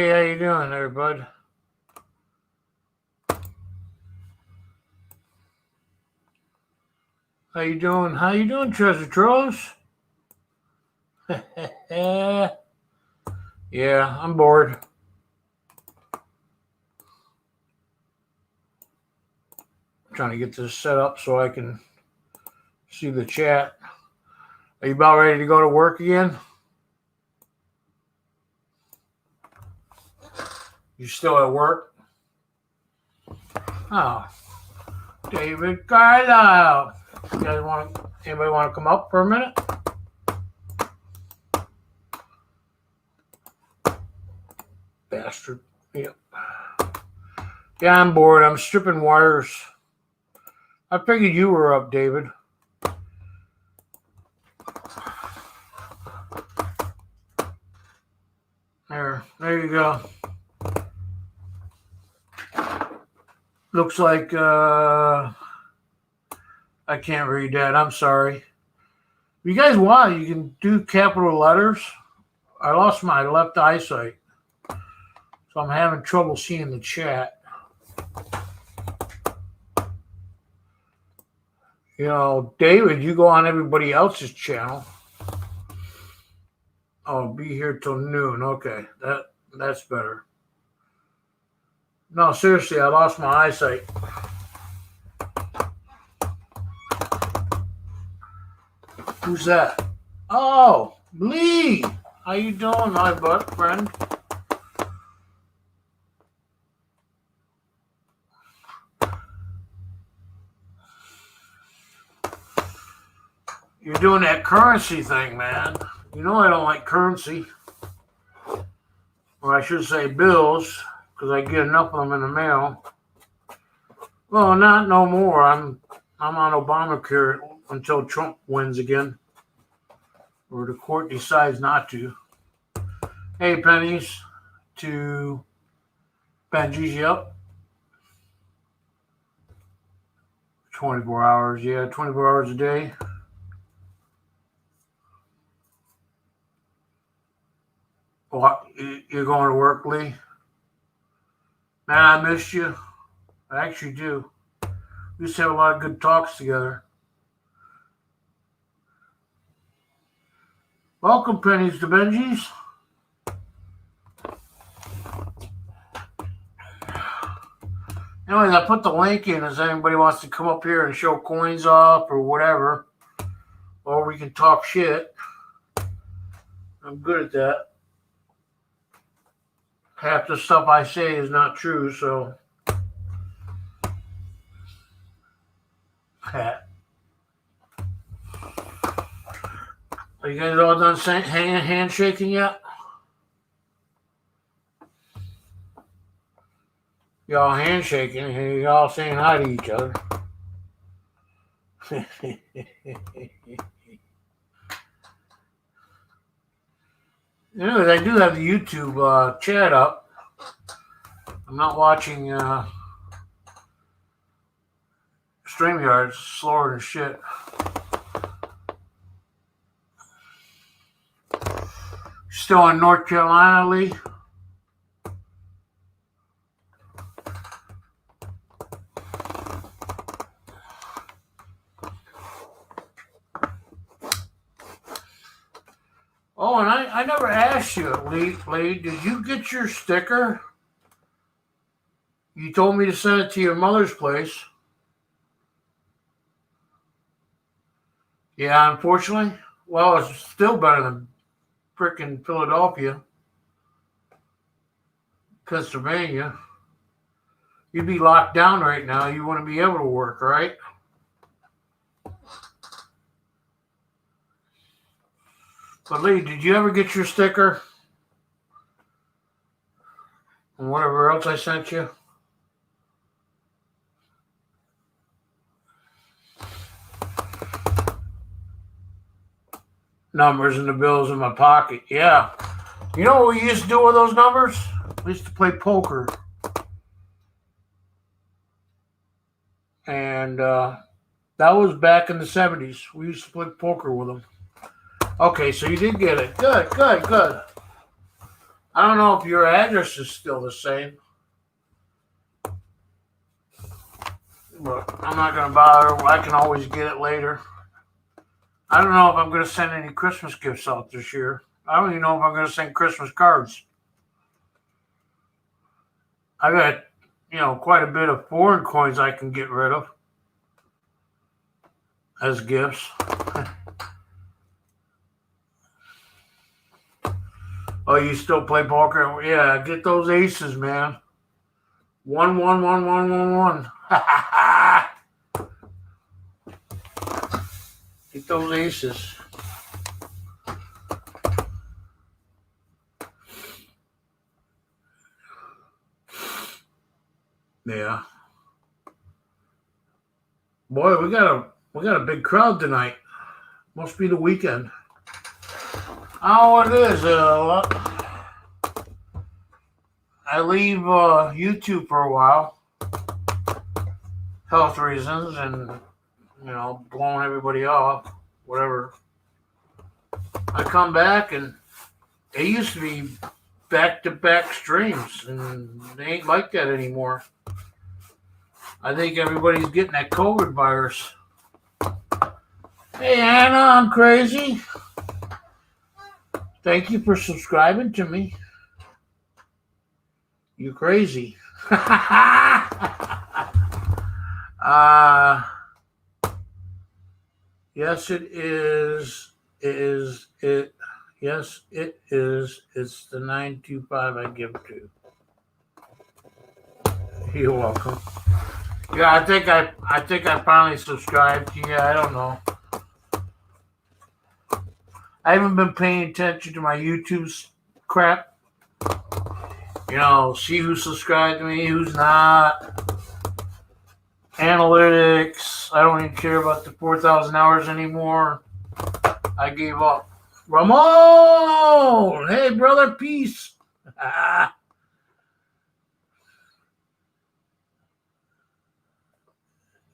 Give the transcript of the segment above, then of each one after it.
Hey, how you doing there, bud? How you doing? How you doing, Treasure Trolls? Yeah, I'm bored. I'm trying to get this set up so I can see the chat. Are you about ready to go to work again? You still at work? Oh, David Carlisle. You guys anybody want to come up for a minute? Bastard. Yep. Yeah, I'm bored. I'm stripping wires. I figured you were up, David. There you go. Looks like I can't read that. I'm sorry. If you guys want, you can do capital letters. I lost my left eyesight, so I'm having trouble seeing the chat. You know, David, you go on everybody else's channel. Oh, be here till noon. Okay, that's better. No, seriously, I lost my eyesight. Who's that? Oh, Lee. How you doing, my friend? You're doing that currency thing, man. You know I don't like currency. Or I should say bills, because I get enough of them in the mail. Well, not no more. I'm on Obamacare until Trump wins again. Or the court decides not to. Hey, pennies to Benji's, yep. 24 hours, yeah, 24 hours a day. What, you're going to work, Lee? Man, I missed you. I actually do. We used to have a lot of good talks together. Welcome, pennies to Benji's. Anyways, I put the link in if anybody wants to come up here and show coins off or whatever. Or we can talk shit. I'm good at that. Half the stuff I say is not true, so. Are you guys all done handshaking yet? Y'all handshaking, and y'all saying hi to each other. Anyways, I do have the YouTube chat up. I'm not watching StreamYard. It's slower than shit. Still in North Carolina, Lee? Oh, and I never asked you, Lee, did you get your sticker? You told me to send it to your mother's place. Yeah, unfortunately. Well, it's still better than frickin' Philadelphia, Pennsylvania. You'd be locked down right now. You wouldn't be able to work, right? But Lee, did you ever get your sticker? And whatever else I sent you? Numbers and the bills in my pocket. Yeah. You know what we used to do with those numbers? We used to play poker. And that was back in the 70s. We used to play poker with them. Okay, so you did get it. Good. I don't know if your address is still the same, but I'm not going to bother. I can always get it later. I don't know if I'm going to send any Christmas gifts out this year. I don't even know if I'm going to send Christmas cards. I got, quite a bit of foreign coins I can get rid of as gifts. Oh, you still play poker? Yeah, get those aces, man. 1 1 1 1 1 1. Get those aces. Yeah. Boy, we got a big crowd tonight. Must be the weekend. Oh, it is. I leave YouTube for a while, health reasons, and blowing everybody off, whatever. I come back, and it used to be back-to-back streams, and they ain't like that anymore. I think everybody's getting that COVID virus. Hey, Anna, I'm crazy. Thank you for subscribing to me. You crazy. Yes, it is. Yes, it is. It's the 925 I give to. You're welcome. Yeah, I think I finally subscribed. Yeah, I don't know. I haven't been paying attention to my YouTube's crap. See who's subscribed to me, who's not. Analytics. I don't even care about the 4,000 hours anymore. I gave up. Ramon! Hey, brother, peace.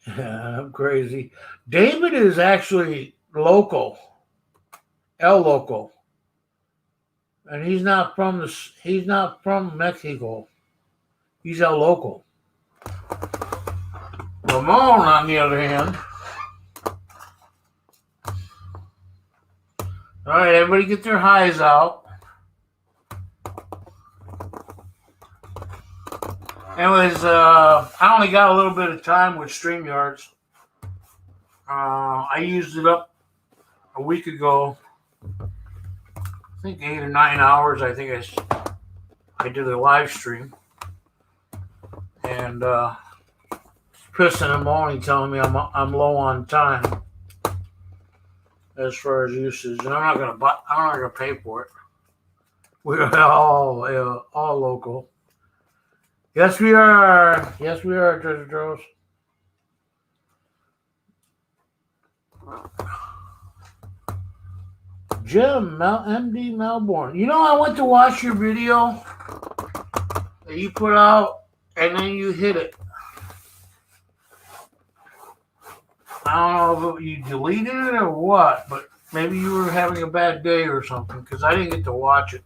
Yeah, I'm crazy. David is actually local. El Loco. And he's not from Mexico. He's El Loco. Ramon, on the other hand. All right, everybody get their highs out. Anyways, I only got a little bit of time with StreamYards. I used it up a week ago. I think 8 or 9 hours. I think I did a live stream. And pissing and moaning, telling me I'm low on time as far as usage, and I'm not gonna pay for it. We're all local. Yes, we are. Yes, we are, Treasure Trove. Jim, MD Melbourne. I went to watch your video that you put out, and then you hit it. I don't know if you deleted it or what, but maybe you were having a bad day or something, because I didn't get to watch it.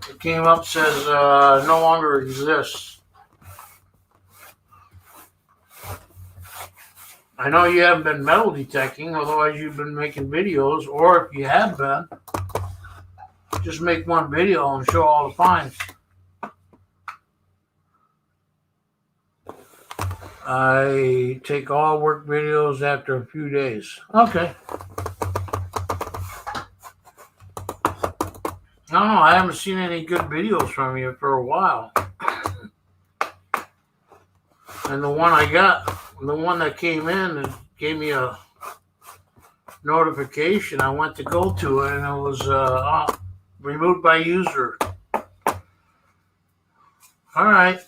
It came up, says no longer exists. I know you haven't been metal detecting, otherwise you've been making videos, or if you have been, just make one video and show all the finds. I take all work videos after a few days. Okay. No, I haven't seen any good videos from you for a while. And the one that came in and gave me a notification, I went to go to it, and it was removed by user. All right.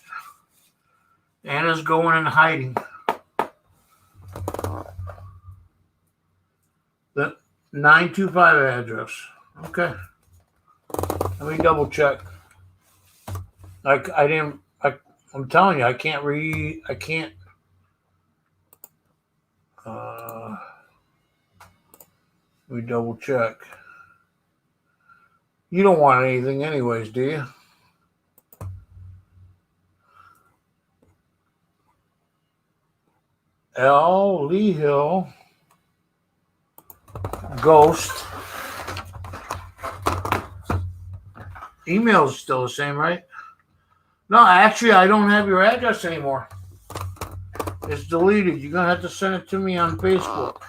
Anna's going in hiding. The 925 address. Okay. Let me double check. I'm telling you, I can't read. I can't. Let me double check. You don't want anything anyways, do you? L. Lee Hill. Ghost. Email's still the same, right? No, actually, I don't have your address anymore. It's deleted. You're going to have to send it to me on Facebook.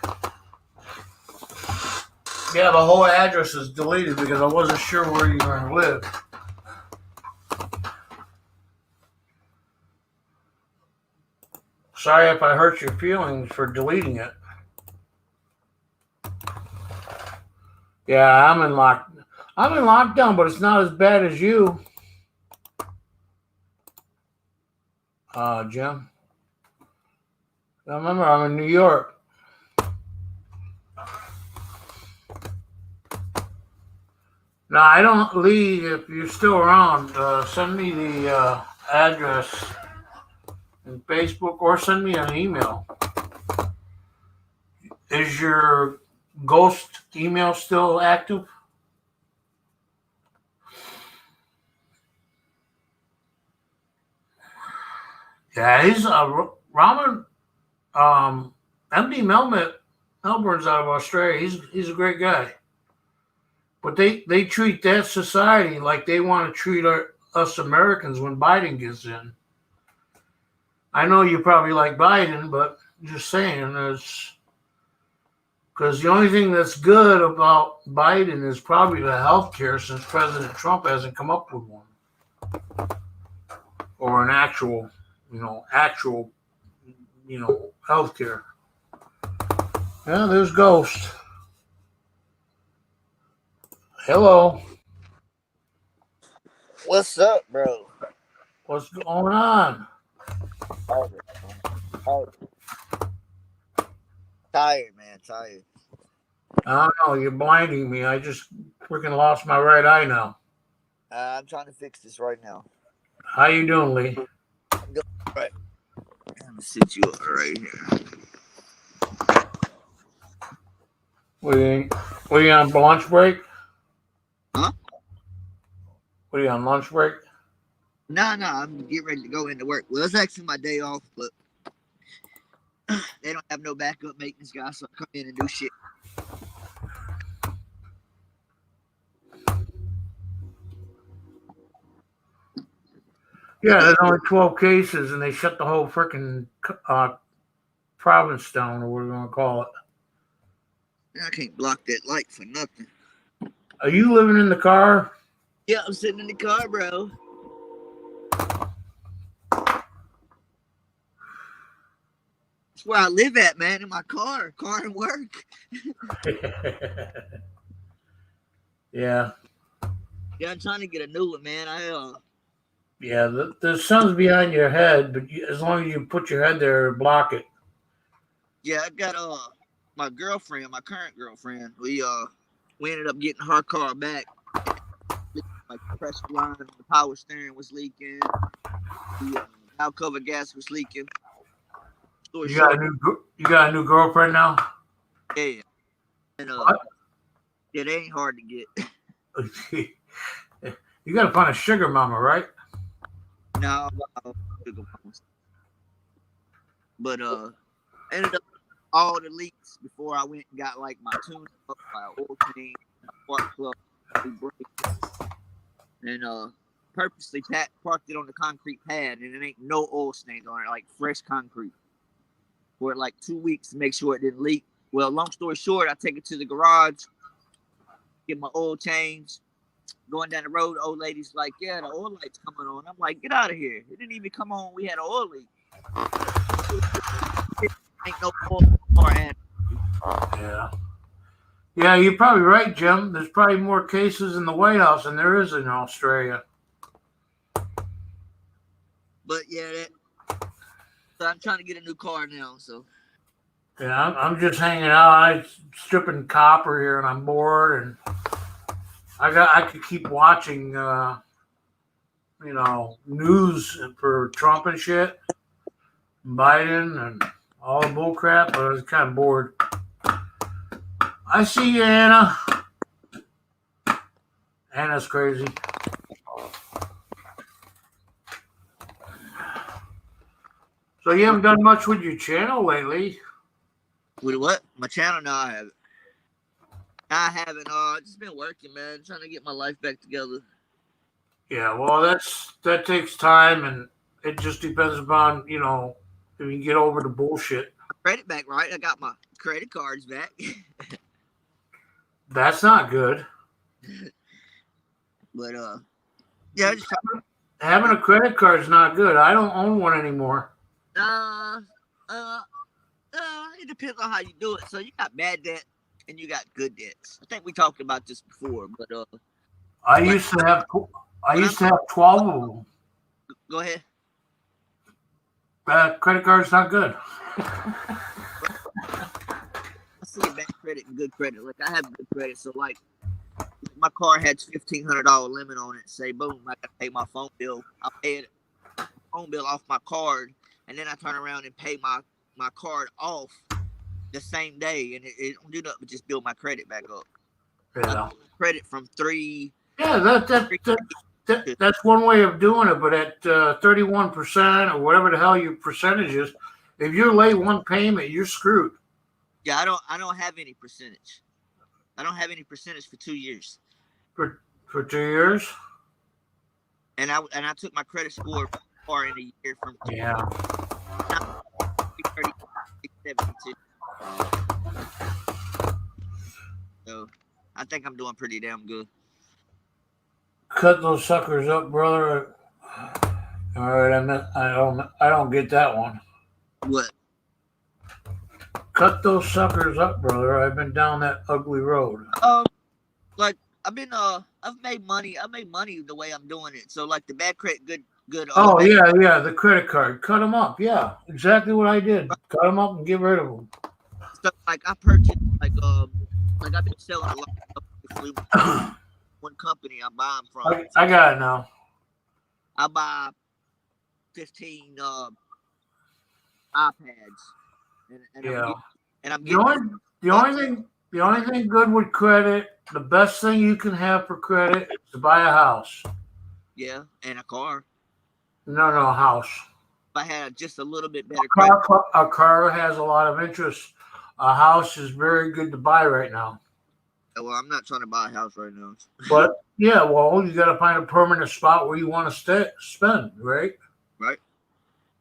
Yeah, the whole address is deleted because I wasn't sure where you were going to live. Sorry if I hurt your feelings for deleting it. Yeah, I'm in lockdown, but it's not as bad as you, Jim. Remember, I'm in New York. No, I don't. Lee, if you're still around, send me the address in Facebook or send me an email. Is your ghost email still active? Yeah, he's Raman. MD Melbourne's out of Australia. He's a great guy. But they treat that society like they want to treat us Americans when Biden gets in. I know you probably like Biden, but just saying, because the only thing that's good about Biden is probably the health care, since President Trump hasn't come up with one. Or an actual health care. Yeah, there's Ghost. Hello. What's up, bro? What's going on? Tired, man. Tired. I don't know. You're blinding me. I just freaking lost my right eye now. I'm trying to fix this right now. How you doing, Lee? I'm doing right. Let me sit you up right here. Were you on lunch break? Huh? Were you on lunch break? No, I'm getting ready to go into work. Well, it's actually my day off, but they don't have no backup maintenance guys, so I come in and do shit. Yeah, there's only 12 cases, and they shut the whole freaking province down, or what we're going to call it. I can't block that light for nothing. Are you living in the car? Yeah, I'm sitting in the car, bro. That's where I live at, man, in my car and work. Yeah. Yeah, I'm trying to get a new one, man. Yeah, the sun's behind your head, but as long as you put your head there, block it. Yeah, I got my current girlfriend. We ended up getting her car back. Like the pressure line, the power steering was leaking. The valve cover gas was leaking. You got a new girlfriend now? Yeah, and yeah, they ain't hard to get. You got to find a sugar mama, right? No, but ended up all the leaks before I went and got like my tune up, my oil change, my spark plug, and purposely parked it on the concrete pad, and it ain't no oil stains on it, like fresh concrete, for like 2 weeks to make sure it didn't leak. Well, long story short, I take it to the garage, get my oil change. Going down the road, the old lady's like, "Yeah, the oil light's coming on." I'm like, "Get out of here! It didn't even come on. We had an oil leak. Ain't no oil or Yeah. Yeah, you're probably right, Jim. There's probably more cases in the White House than there is in Australia. But yeah, so I'm trying to get a new car now. So yeah, I'm just hanging out. I'm stripping copper here, and I'm bored, and I could keep watching, news for Trump and shit, Biden, and all the bull crap. But I was kind of bored. I see you, Anna. Anna's crazy. So you haven't done much with your channel lately? With what? My channel? No, I haven't. I haven't. Just been working, man. Trying to get my life back together. Yeah, well, that takes time, and it just depends upon, if you get over the bullshit. Credit back, right? I got my credit cards back. That's not good. But yeah, just having a credit card is not good. I don't own one anymore. It depends on how you do it. So you got bad debt and you got good debts. I think we talked about this before, but I used to have 12 of them. Go ahead. Credit card's not good. I see bad credit and good credit. Like I have good credit, so like my car had $1,500 limit on it. Say boom, I gotta pay my phone bill. I pay it phone bill off my card, and then I turn around and pay my card off the same day, and it don't do nothing but just build my credit back up. Yeah. Credit from 3. Yeah, that's one way of doing it, but at 31% or whatever the hell your percentage is, if you're late one payment, you're screwed. Yeah, I don't have any percentage. I don't have any percentage for 2 years. For 2 years? And I took my credit score far in a year from 330 So I think I'm doing pretty damn good. Cut those suckers up, brother. All right, I don't get that one. What? Cut those suckers up, brother. I've been down that ugly road. Like I've made money. I made money the way I'm doing it. So like the bad credit, good. Oh yeah, the credit card. Cut them up. Yeah, exactly what I did. Cut them up and get rid of them. So like I purchased like I've been selling a lot of stuff. One company I'm buying from. I got it now. I buy 15 iPads. And yeah. I'm getting the only thing good with credit, the best thing you can have for credit is to buy a house. Yeah, and a car. No, a house. If I had just a little bit better credit. A car has a lot of interest. A house is very good to buy right now. Well, I'm not trying to buy a house right now. But yeah, well, you got to find a permanent spot where you want to spend, right? Right.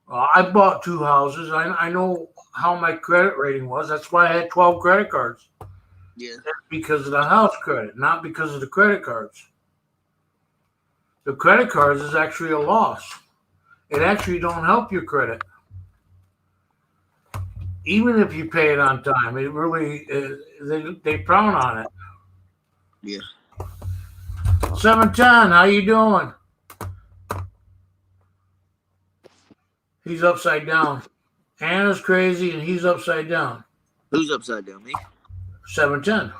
I bought 2 houses. I know how my credit rating was. That's why I had 12 credit cards. Yeah. That's because of the house credit, not because of the credit cards. The credit cards is actually a loss. It actually don't help your credit. Even if you pay it on time, it really they frown on it. Yeah. 710, how you doing? He's upside down. Anna's crazy and he's upside down. Who's upside down? Me? 710.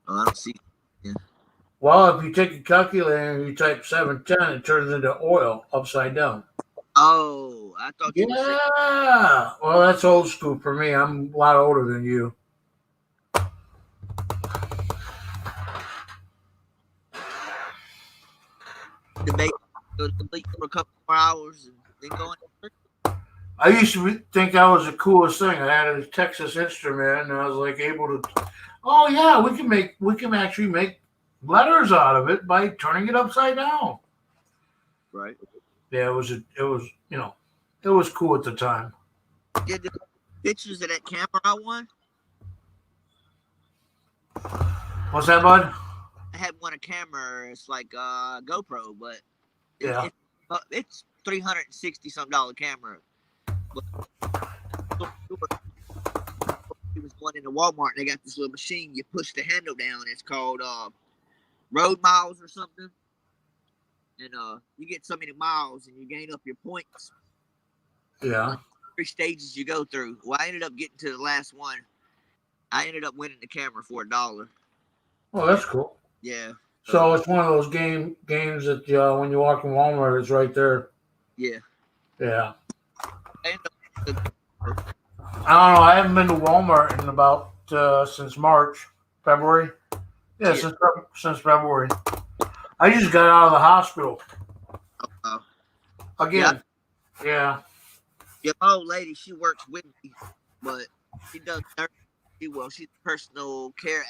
Oh, I don't see. Yeah. Well, if you take a calculator and you type 710, it turns into oil upside down. Oh, I thought you were saying. Yeah. Well, that's old school for me. I'm a lot older than you. Debate for a couple more hours and then go in. I used to think that was the coolest thing. I had a Texas Instrument, and I was like able to. Oh yeah, we can actually make letters out of it by turning it upside down. Right. Yeah, it was cool at the time. Did the pictures of that camera I won? What's that, bud? I had won a camera. It's like GoPro, but it's $360 something camera. But it was one in the Walmart. And they got this little machine. You push the handle down. It's called Road Miles or something. And you get so many miles and you gain up your points. Yeah. Like 3 stages you go through. Well, I ended up getting to the last one. I ended up winning the camera for $1. Oh, that's cool. Yeah. So it's one of those games that when you walk in Walmart, it's right there. Yeah. Yeah. I don't know. I haven't been to Walmart in about since February. Yeah, since February. I just got out of the hospital Uh, yeah, again. Yeah. yeah. My old lady, she works with me, but she does nursing. She's a personal care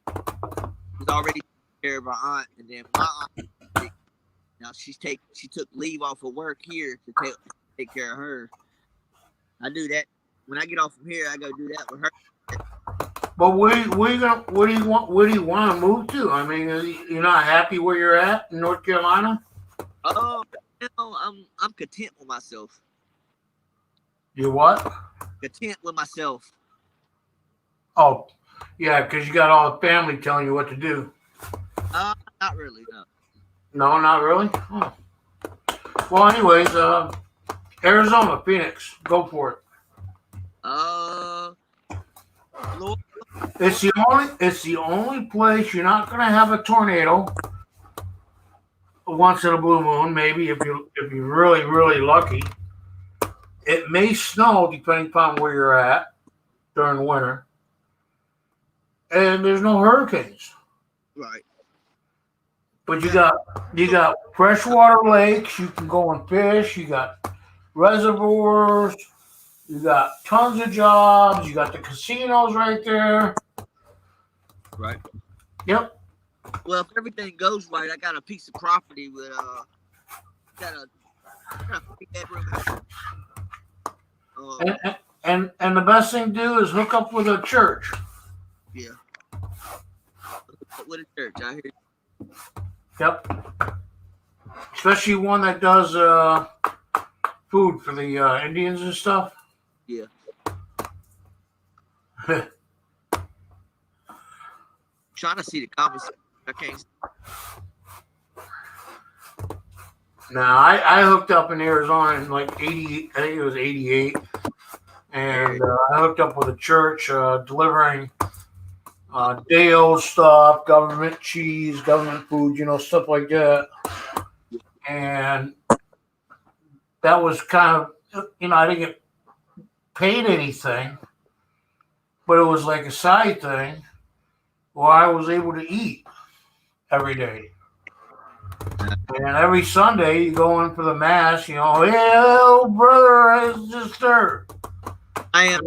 advocate. She's already taking care of her aunt, and then my aunt. Now she took leave off of work here to take care of her. I do that when I get off from here. I go do that with her. But where do you want? Where do you want to move to? I mean, you're not happy where you're at in North Carolina? Oh, I'm content with myself. You what? Content with myself. Oh, yeah, because you got all the family telling you what to do. Not really. No. No, not really. Oh. Well, anyways, Arizona, Phoenix, go for it. Florida. It's the only place you're not gonna have a tornado once in a blue moon. Maybe if you're really lucky. It may snow depending upon where you're at during winter, and there's no hurricanes. Right. But you got freshwater lakes. You can go and fish. You got reservoirs. You got tons of jobs. You got the casinos right there. Right. Yep. Well, if everything goes right, I got a piece of property with got a 3 bedroom house. And the best thing to do is hook up with a church. Yeah. With a church, I hear you. Yep. Especially one that does food for the Indians and stuff. Yeah. Trying to see the comments. I can't. Now I hooked up in Arizona in like 80. I think it was 88, and I hooked up with a church delivering day-old stuff, government cheese, government food, stuff like that. And that was kind of, I didn't get paid anything, but it was like a side thing where I was able to eat every day. And every Sunday you go in for the mass, hey, little brother and sister. I am.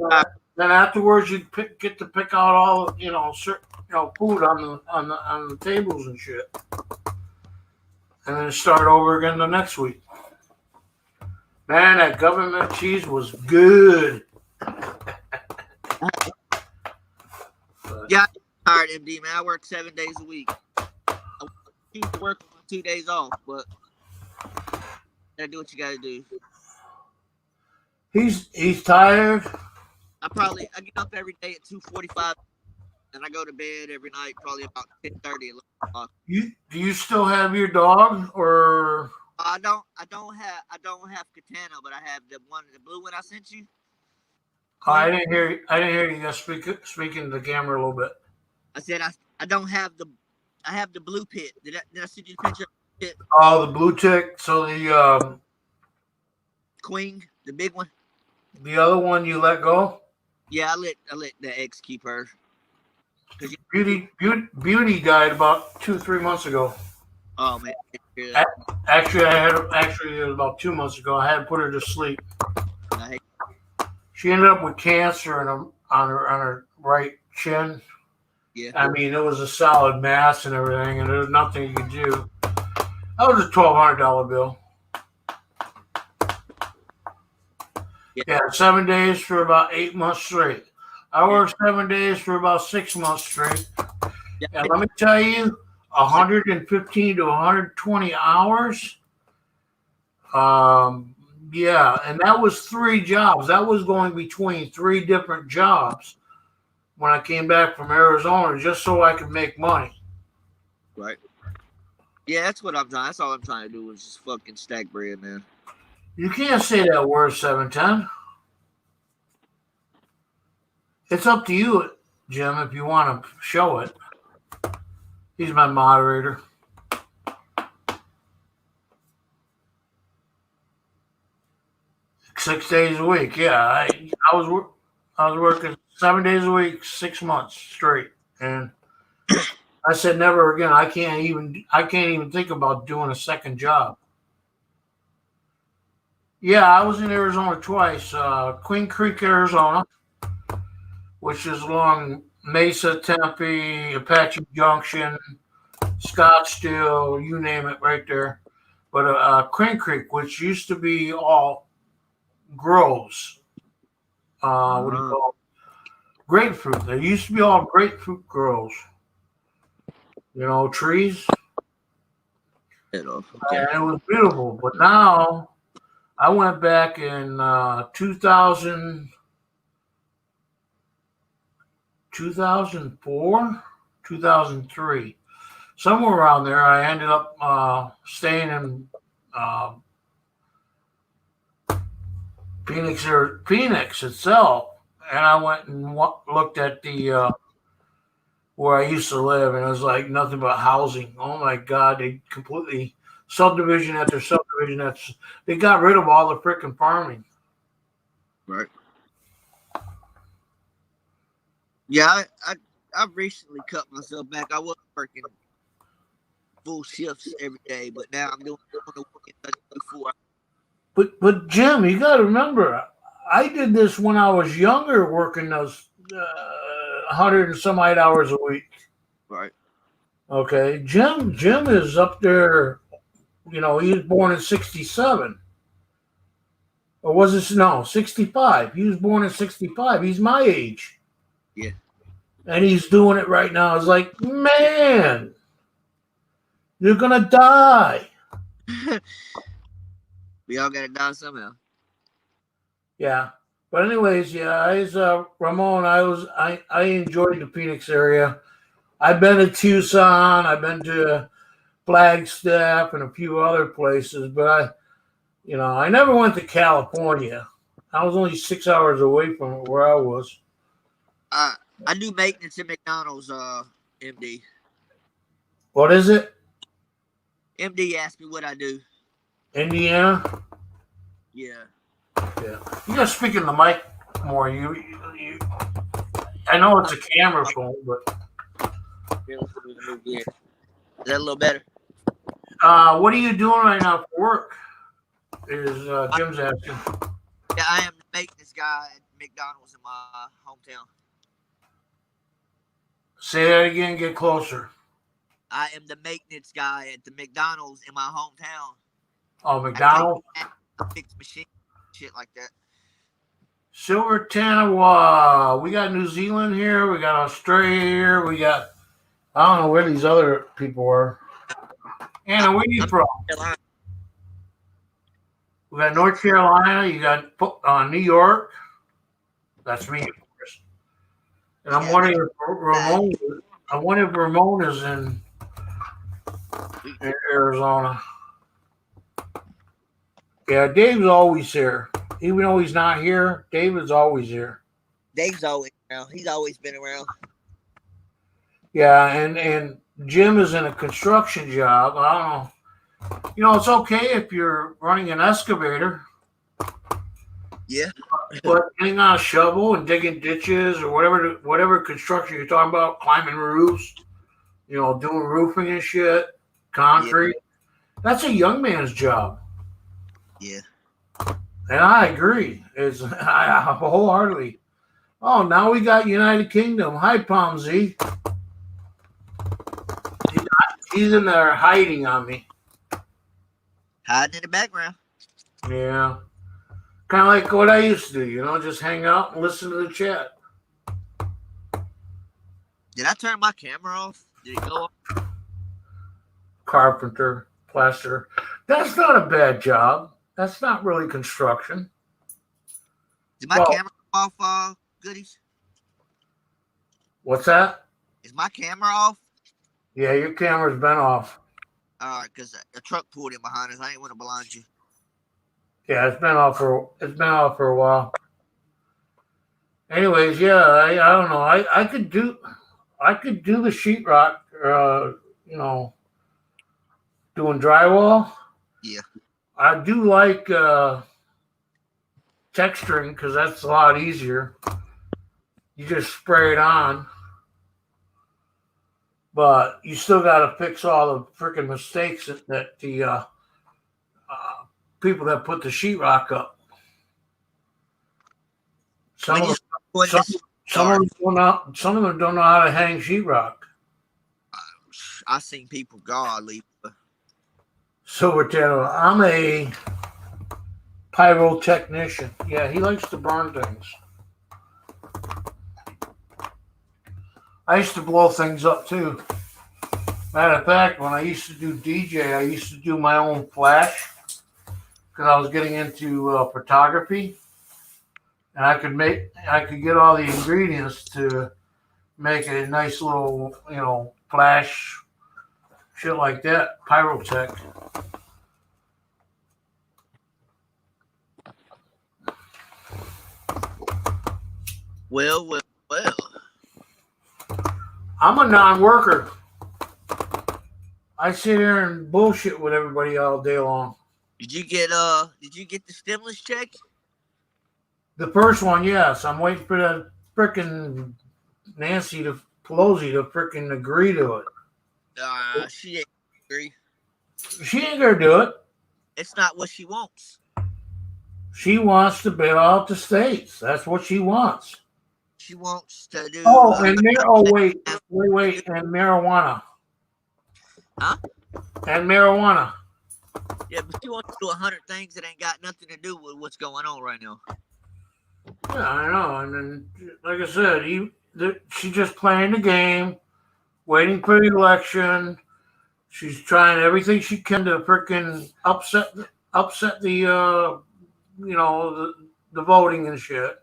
Then afterwards you get to pick out all certain food on the tables and shit, and then start over again the next week. Man, that government cheese was good. Yeah, I'm tired, MD, man. I work 7 days a week. I choose to work on 2 days off, but you gotta do what you gotta do. He's tired. I get up every day at 2:45, and I go to bed every night probably about 10:30. Do you still have your dog or? I don't have Katana, but I have the blue one I sent you. I didn't hear you. Guys speaking to the camera a little bit. I said I don't have I have the blue pit. Did I send you the picture? Oh, the blue tick. So the Queen, the big one. The other one you let go. Yeah, I let the ex keep her. Beauty died about 2-3 months ago. Oh man. Actually, it was about 2 months ago. I had to put her to sleep. She ended up with cancer on her right chin. Yeah. I mean, it was a solid mass and everything, and there was nothing you could do. That was a $1,200 bill. Yeah, 7 days for about 8 months straight. I worked 7 days for about 6 months straight. And let me tell you, 115 to 120 hours. Yeah, and that was 3 jobs. That was going between 3 different jobs when I came back from Arizona just so I could make money. Right. Yeah, that's what I'm trying. That's all I'm trying to do is just fucking stack bread, man. You can't say that word 710. It's up to you, Jim, if you want to show it. He's my moderator. Six days a week. Yeah, I was working 7 days a week, 6 months straight, and I said never again. I can't even think about doing a second job. Yeah, I was in Arizona twice. Queen Creek, Arizona, which is along Mesa, Tempe, Apache Junction, Scottsdale, you name it, right there. But Queen Creek, which used to be all grows. What do you Uh, call it? Grapefruit. There used to be all grapefruit grows. Trees. okay. And it was beautiful. But now I went back in 2000, 2004, 2003, somewhere around there. I ended up staying in uh, Phoenix itself, and I went and looked at the where I used to live, and it was like nothing but housing. Oh my God, they completely subdivision after subdivision. They got rid of all the freaking farming. Right. Yeah, I've recently cut myself back. I was working full shifts every day, but now I'm doing on the weekend before. But Jim, you got to remember, I did this when I was younger, working those 100 and some odd hours a week. Right. Okay, Jim is up there. He was born in '67, or was it no '65? He was born in '65. He's my age, Yeah. and he's doing it right now. It's like, man, you're gonna die. We all gotta die somehow. Yeah. But anyways, yeah, I was Ramon. I enjoyed the Phoenix area. I've been to Tucson. I've been to Flagstaff and a few other places, but I never went to California. I was only 6 hours away from where I was. I do maintenance at McDonald's, MD. What is it? MD asked me what I do. Indiana? Yeah. Yeah. You gotta speak in the mic more. You I know it's a camera phone, but Here, let's do the move here. Is that a little better? what are you doing right now for work? Is Jim's asking. Yeah, I am the maintenance guy at McDonald's in my hometown. Say that again, get closer. I am the maintenance guy at the McDonald's in my hometown. Oh, McDonald's? I fix machines, shit like that. Silver Tanawa. We got New Zealand here. We got Australia here. We got, I don't know where these other people are. Anna, where you from? We got North Carolina. You got New York. That's me, of course. And I'm wondering if Ramon is in Arizona. Yeah, Dave's always here. Even though he's not here, David's always here. Dave's always around. He's always been around. Yeah, and Jim is in a construction job. I don't know. It's okay if you're running an excavator. Yeah. But getting on a shovel and digging ditches or whatever construction you're talking about, climbing roofs, doing roofing and shit, concrete. Yeah. That's a young man's job. Yeah. And I agree. I wholeheartedly. Oh, now we got United Kingdom. Hi, Palm Z. He's in there hiding on me. Hiding in the background. Yeah. Kind of like what I used to do, just hang out and listen to the chat. Did I turn my camera off? Did it go off? Carpenter, plaster. That's not a bad job. That's not really construction. Is my camera off, Goodies? What's that? Is my camera off? Yeah, your camera's been off. All right, because a truck pulled in behind us. I ain't want to blind you. Yeah, it's been off for a while. Anyways, yeah, I don't know. I could do the sheetrock, doing drywall. Yeah. I do like texturing because that's a lot easier. You just spray it on. but you still got to fix all the freaking mistakes that the uh, people that put the sheetrock up. Some When of you them, start doing some, this, some of them don't know. Some of them don't know how to hang sheetrock. I seen people godly. Silvertail. I'm a pyrotechnician. Yeah, he likes to burn things. I used to blow things up too. Matter of fact, when I used to do DJ, I used to do my own flash because I was getting into photography, and I could get all the ingredients to make a nice little, flash shit like that, pyrotech. Well. I'm a non-worker. I sit here and bullshit with everybody all day long. Did you get the stimulus check? The first one, yes. I'm waiting for the frickin' Nancy Pelosi to frickin' agree to it. She ain't agree. She ain't gonna do it. It's not what she wants. She wants to bail out the states. That's what she wants. She wants to do. Oh, and wait, and marijuana. Huh? And marijuana. Yeah, but she wants to do 100 things that ain't got nothing to do with what's going on right now. Yeah, I know. And then, like I said, she's just playing the game, waiting for the election. She's trying everything she can to freaking upset the the voting and shit.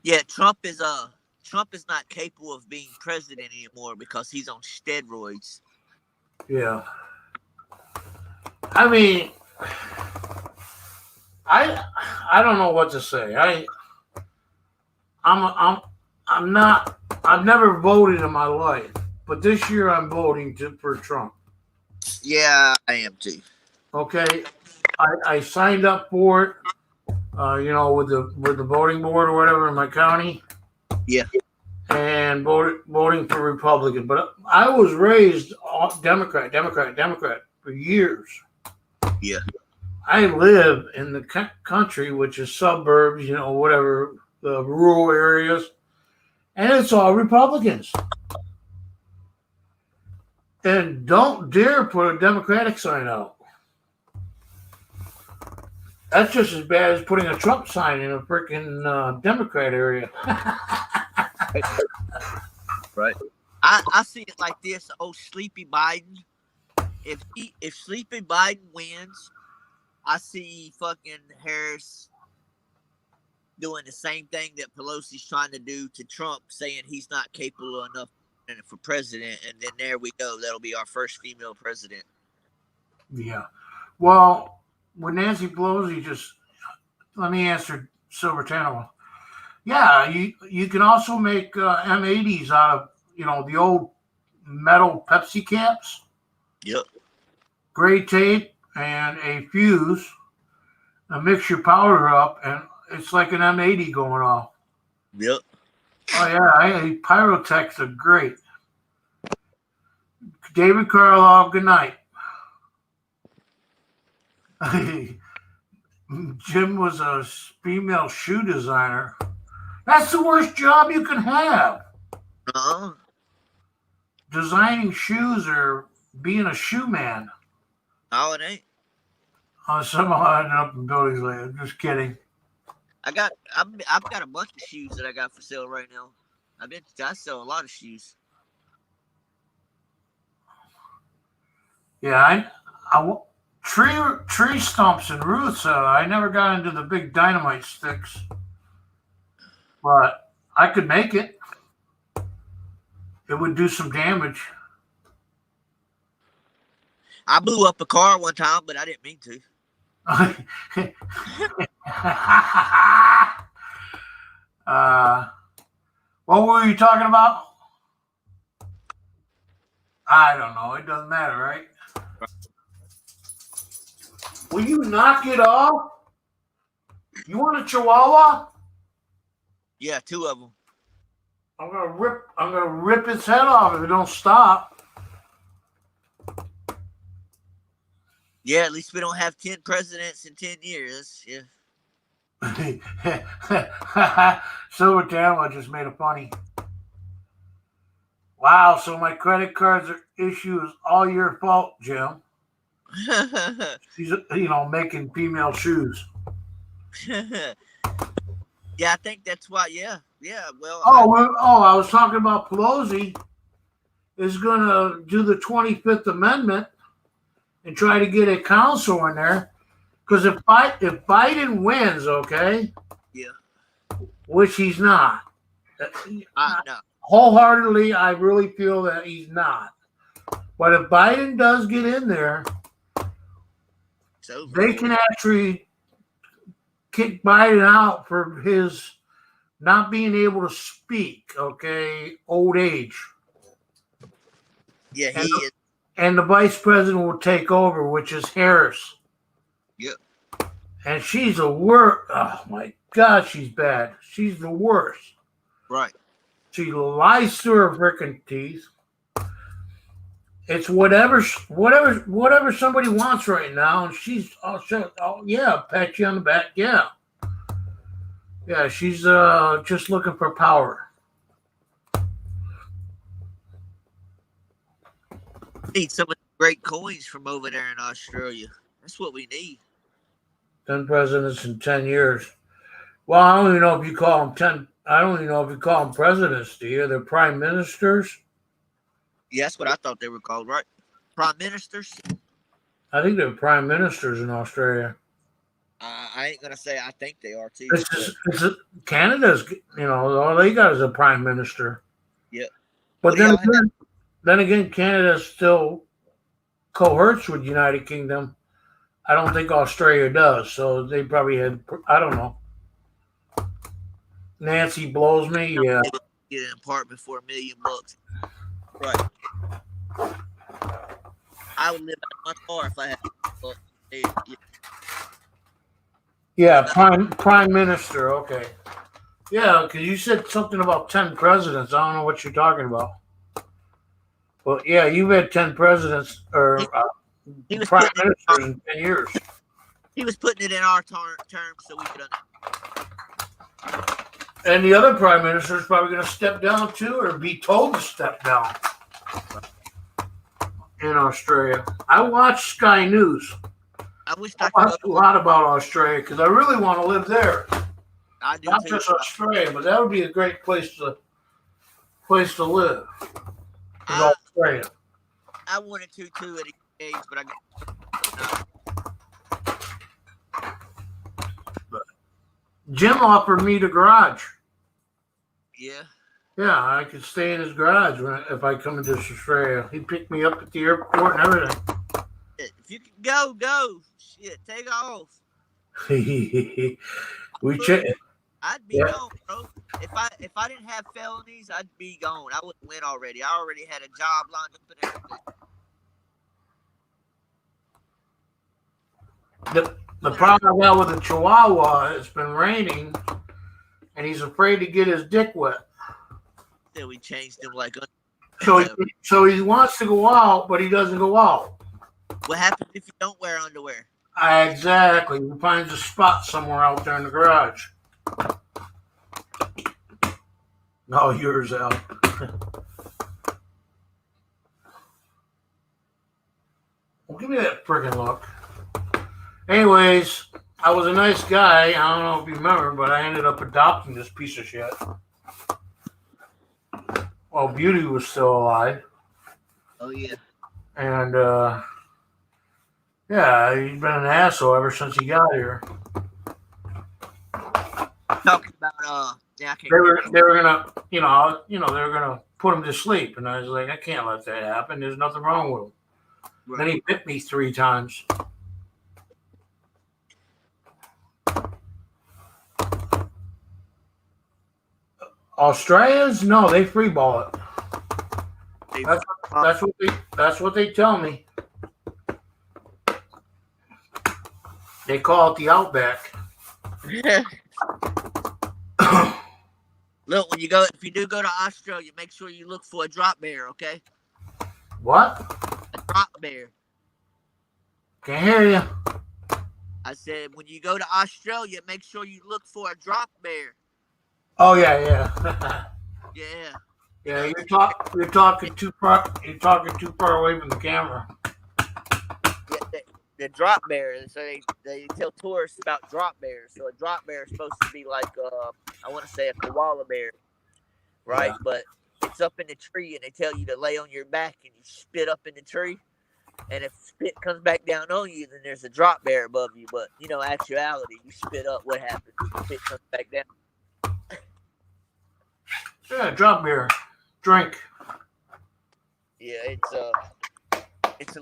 Yeah, Trump is not capable of being president anymore because he's on steroids. Yeah. I mean, I don't know what to say. I'm not. I've never voted in my life, but this year I'm voting for Trump. Yeah, I am too. Okay, I signed up for it. With the voting board or whatever in my county. Yeah. And voting for Republican, but I was raised Democrat for years. Yeah. I live in the country, which is suburbs, whatever, the rural areas, and it's all Republicans. And don't dare put a Democratic sign out. That's just as bad as putting a Trump sign in a freaking Democrat area. Right. I see it like this. Oh, Sleepy Biden. If Sleepy Biden wins, I see fucking Harris doing the same thing that Pelosi's trying to do to Trump, saying he's not capable enough for president, and then there we go. That'll be our first female president. Yeah. Well, with Nancy Pelosi, let me answer Silver Channel. Yeah, you can also make M80s out of the old metal Pepsi caps. Yep. Gray tape and a fuse, and mix your powder up, and it's like an M80 going off. Yep. Oh yeah, pyrotechs are great. David Carlisle, good night. Jim was a female shoe designer. That's the worst job you can have. Designing shoes or being a shoe man. No, it ain't. Somehow I ended up in buildings later. Just kidding. I've got a bunch of shoes that I got for sale right now. I sell a lot of shoes. Yeah, I tree stumps and roots. I never got into the big dynamite sticks, but I could make it. It would do some damage. I blew up a car one time, but I didn't mean to. What were you talking about? I don't know. It doesn't matter, right? Will you knock it off? You want a Chihuahua? Yeah, 2 of them. I'm gonna rip its head off if it don't stop. Yeah, at least we don't have 10 presidents in 10 years. Yeah. Silver Tamla just made a funny. Wow, so my credit cards issue is all your fault, Jim. She's making female shoes. Yeah, I think that's why. Yeah. Well. I was talking about Pelosi is going to do the 25th Amendment and try to get a council in there. Because if Biden wins, okay, Yeah. which he's not, No. wholeheartedly, I really feel that he's not. But if Biden does get in there, they can actually kick Biden out for his not being able to speak, okay, old age. Yeah, he is. And the vice president will take over, which is Harris. Yep. And she's the worst. Oh, my God, she's bad. She's the worst. Right. She lies through her freaking teeth. It's whatever somebody wants right now, and she's pat you on the back, yeah, she's just looking for power. Need some of the great coins from over there in Australia. That's what we need. 10 presidents in 10 years. Well, I don't even know if you call them 10. I don't even know if you call them presidents. Do you? They're prime ministers. Yeah, that's what I thought they were called, right? Prime ministers? I think they're prime ministers in Australia. I ain't going to say I think they are, too. Canada's, all they got is a prime minister. Yeah. But then again, Canada still cohorts with United Kingdom. I don't think Australia does. So they probably had, I don't know. Nancy blows me, yeah. Get it in part before $1 million bucks. Right. I would live out of my car if I had. Yeah, prime minister. Okay. Yeah, because you said something about 10 presidents. I don't know what you're talking about. Well, yeah, you've had 10 presidents or prime ministers in 10 years. He was putting it in our terms so we could understand. And the other prime minister is probably going to step down too, or be told to step down in Australia. I watch Sky News. I watch a lot about Australia because I really want to live there. I do Not just Australia, but that would be a great place to live. Australia. I wanted to too at a age, but Jim offered me the garage. Yeah. Yeah, I could stay in his garage if I come into Australia. He'd pick me up at the airport and everything. If you can go. Shit, take off. I'd be gone, bro. If I didn't have felonies, I'd be gone. I would win already. I already had a job lined up and everything. The problem I got with the Chihuahua, it's been raining, and he's afraid to get his dick wet. Then we changed him like. So he wants to go out, but he doesn't go out. What happens if you don't wear underwear? Exactly. He finds a spot somewhere out there in the garage. No, yours, Al. Well, give me that friggin' look. Anyways, I was a nice guy. I don't know if you remember, but I ended up adopting this piece of shit. Well, Beauty was still alive. Oh, yeah. And, yeah, he's been an asshole ever since he got here. Talking about, yeah, they were gonna, they were gonna put him to sleep, and I was like, I can't let that happen. There's nothing wrong with him. Right. Then he bit me 3 times. Australians, no, they freeball it. That's what they tell me. They call it the Outback. Look, if you do go to Australia, make sure you look for a drop bear, okay? What? A drop bear. Can't hear you. I said, when you go to Australia, make sure you look for a drop bear. Oh yeah. Yeah. Yeah, you're talking too far. You're talking too far away from the camera. Yeah, the drop bear. So they tell tourists about drop bears. So a drop bear is supposed to be like I want to say a koala bear, right? Yeah. But it's up in the tree, and they tell you to lay on your back and you spit up in the tree. And if spit comes back down on you, then there's a drop bear above you. But actuality, you spit up, what happens? Spit comes back down. Yeah, drop beer. Drink. Yeah, it's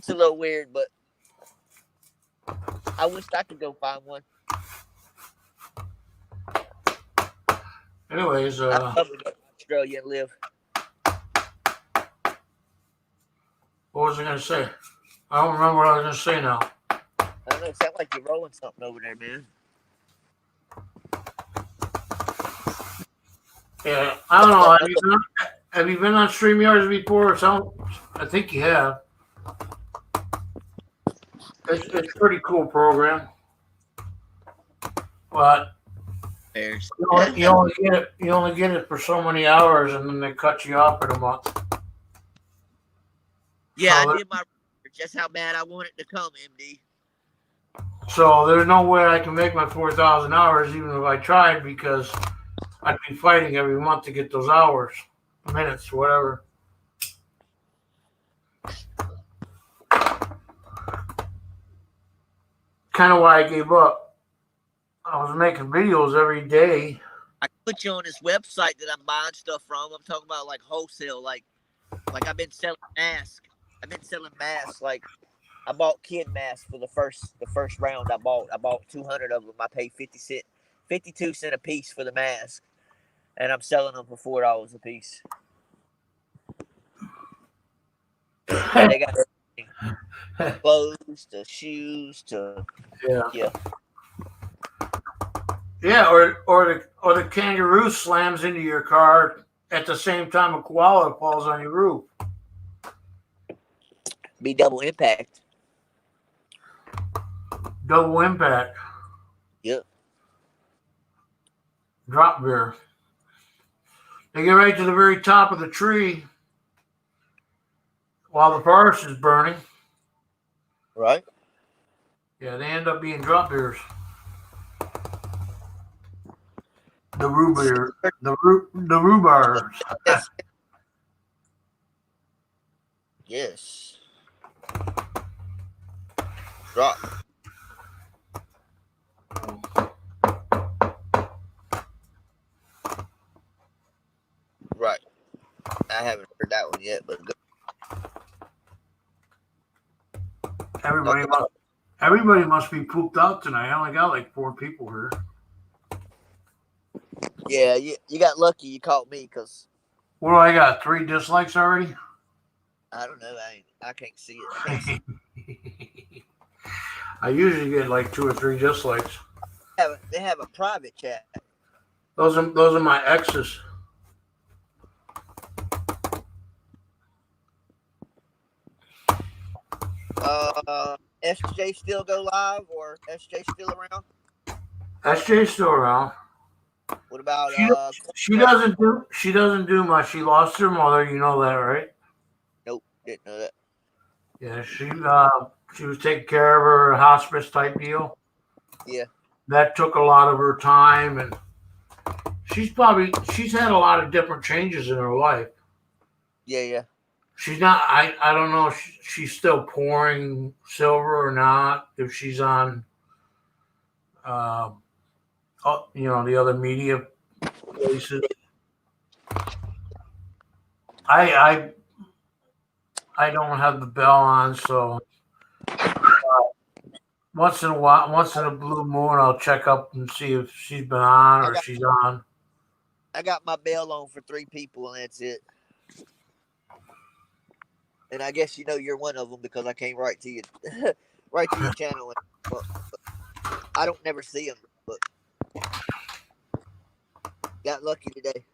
a little weird, but I wish I could go find one. Anyways, I'd love to go to Australia and live. what was I gonna say? I don't remember what I was gonna say now. I don't know. It sounds like you're rolling something over there, man. Yeah, I don't know. Have you been on StreamYards before? I think you have. It's a pretty cool program, but Bears. you only get it for so many hours, and then they cut you off in a month. Yeah, So I did my research. That's how bad I want it to come, MD. So there's no way I can make my 4,000 hours, even if I tried, because I'd be fighting every month to get those hours, minutes, whatever. Kind of why I gave up. I was making videos every day. I put you on this website that I'm buying stuff from. I'm talking about like wholesale, like I've been selling masks. Like I bought kid masks for the first round. I bought 200 of them. I paid 52 cents a piece for the mask, and I'm selling them for $4 a piece. They got everything. Clothes to shoes to yeah. Yeah, or the kangaroo slams into your car at the same time a koala falls on your roof. Be double impact. Double impact. Yep. Drop bear. They get right to the very top of the tree while the forest is burning. Right. Yeah, they end up being drop bears. The rhubars. Yes. Drop. Right. I haven't heard that one yet, but good. Everybody must be pooped out tonight. I only got like 4 people here. Yeah, you got lucky you caught me because What do I got? 3 dislikes already? I don't know. I can't see it. I usually get like 2 or 3 dislikes. They have a private chat. Those are my exes. SJ still go live or SJ still around? SJ's still around. What about she doesn't do much. She lost her mother, you know that, right? Nope, didn't know that. Yeah, she was taking care of her hospice type deal. Yeah. That took a lot of her time, and she's had a lot of different changes in her life. Yeah. She's not. I don't know if she's still pouring silver or not. If she's on, the other media places. I don't have the bell on, so once in a blue moon, I'll check up and see if she's been on or she's on. I got my bell on for 3 people, and that's it. And I guess you're one of them because I came right to you, right to your channel. And, I don't never see them, but Got lucky today.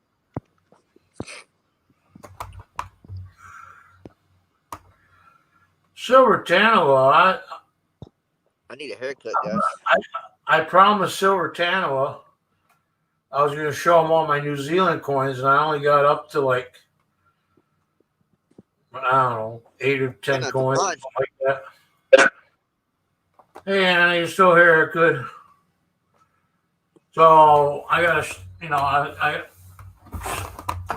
Silver Tanawa, I need a haircut, guys. I promised Silver Tanawa I was going to show him all my New Zealand coins, and I only got up to like, I don't know, 8 or 10 Got coins, mine. something like that. Hey, Anna, you still here? Good. So I gotta, I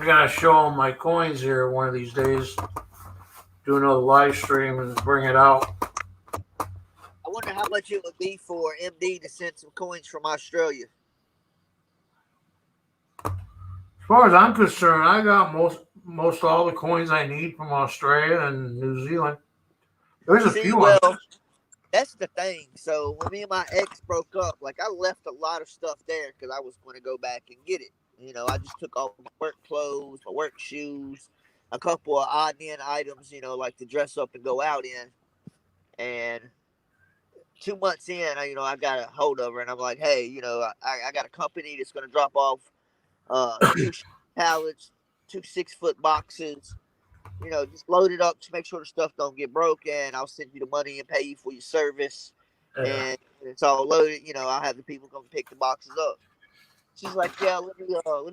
gotta show him my coins here one of these days. Do another live stream and bring it out. I wonder how much it would be for MD to send some coins from Australia. As far as I'm concerned, I got most all the coins I need from Australia and New Zealand. There's a See, few well, on. that's the thing. So when me and my ex broke up, like I left a lot of stuff there because I was going to go back and get it. You know, I just took all my work clothes, my work shoes, a couple of odd end items, you know, like to dress up and go out in. And 2 months in, I got a hold of her and I'm like, hey, I got a company that's going to drop off two pallets, 2 6-foot boxes. Just load it up to make sure the stuff don't get broken. I'll send you the money and pay you for your service. Yeah. And when it's all loaded, I'll have the people come pick the boxes up. She's like, yeah, let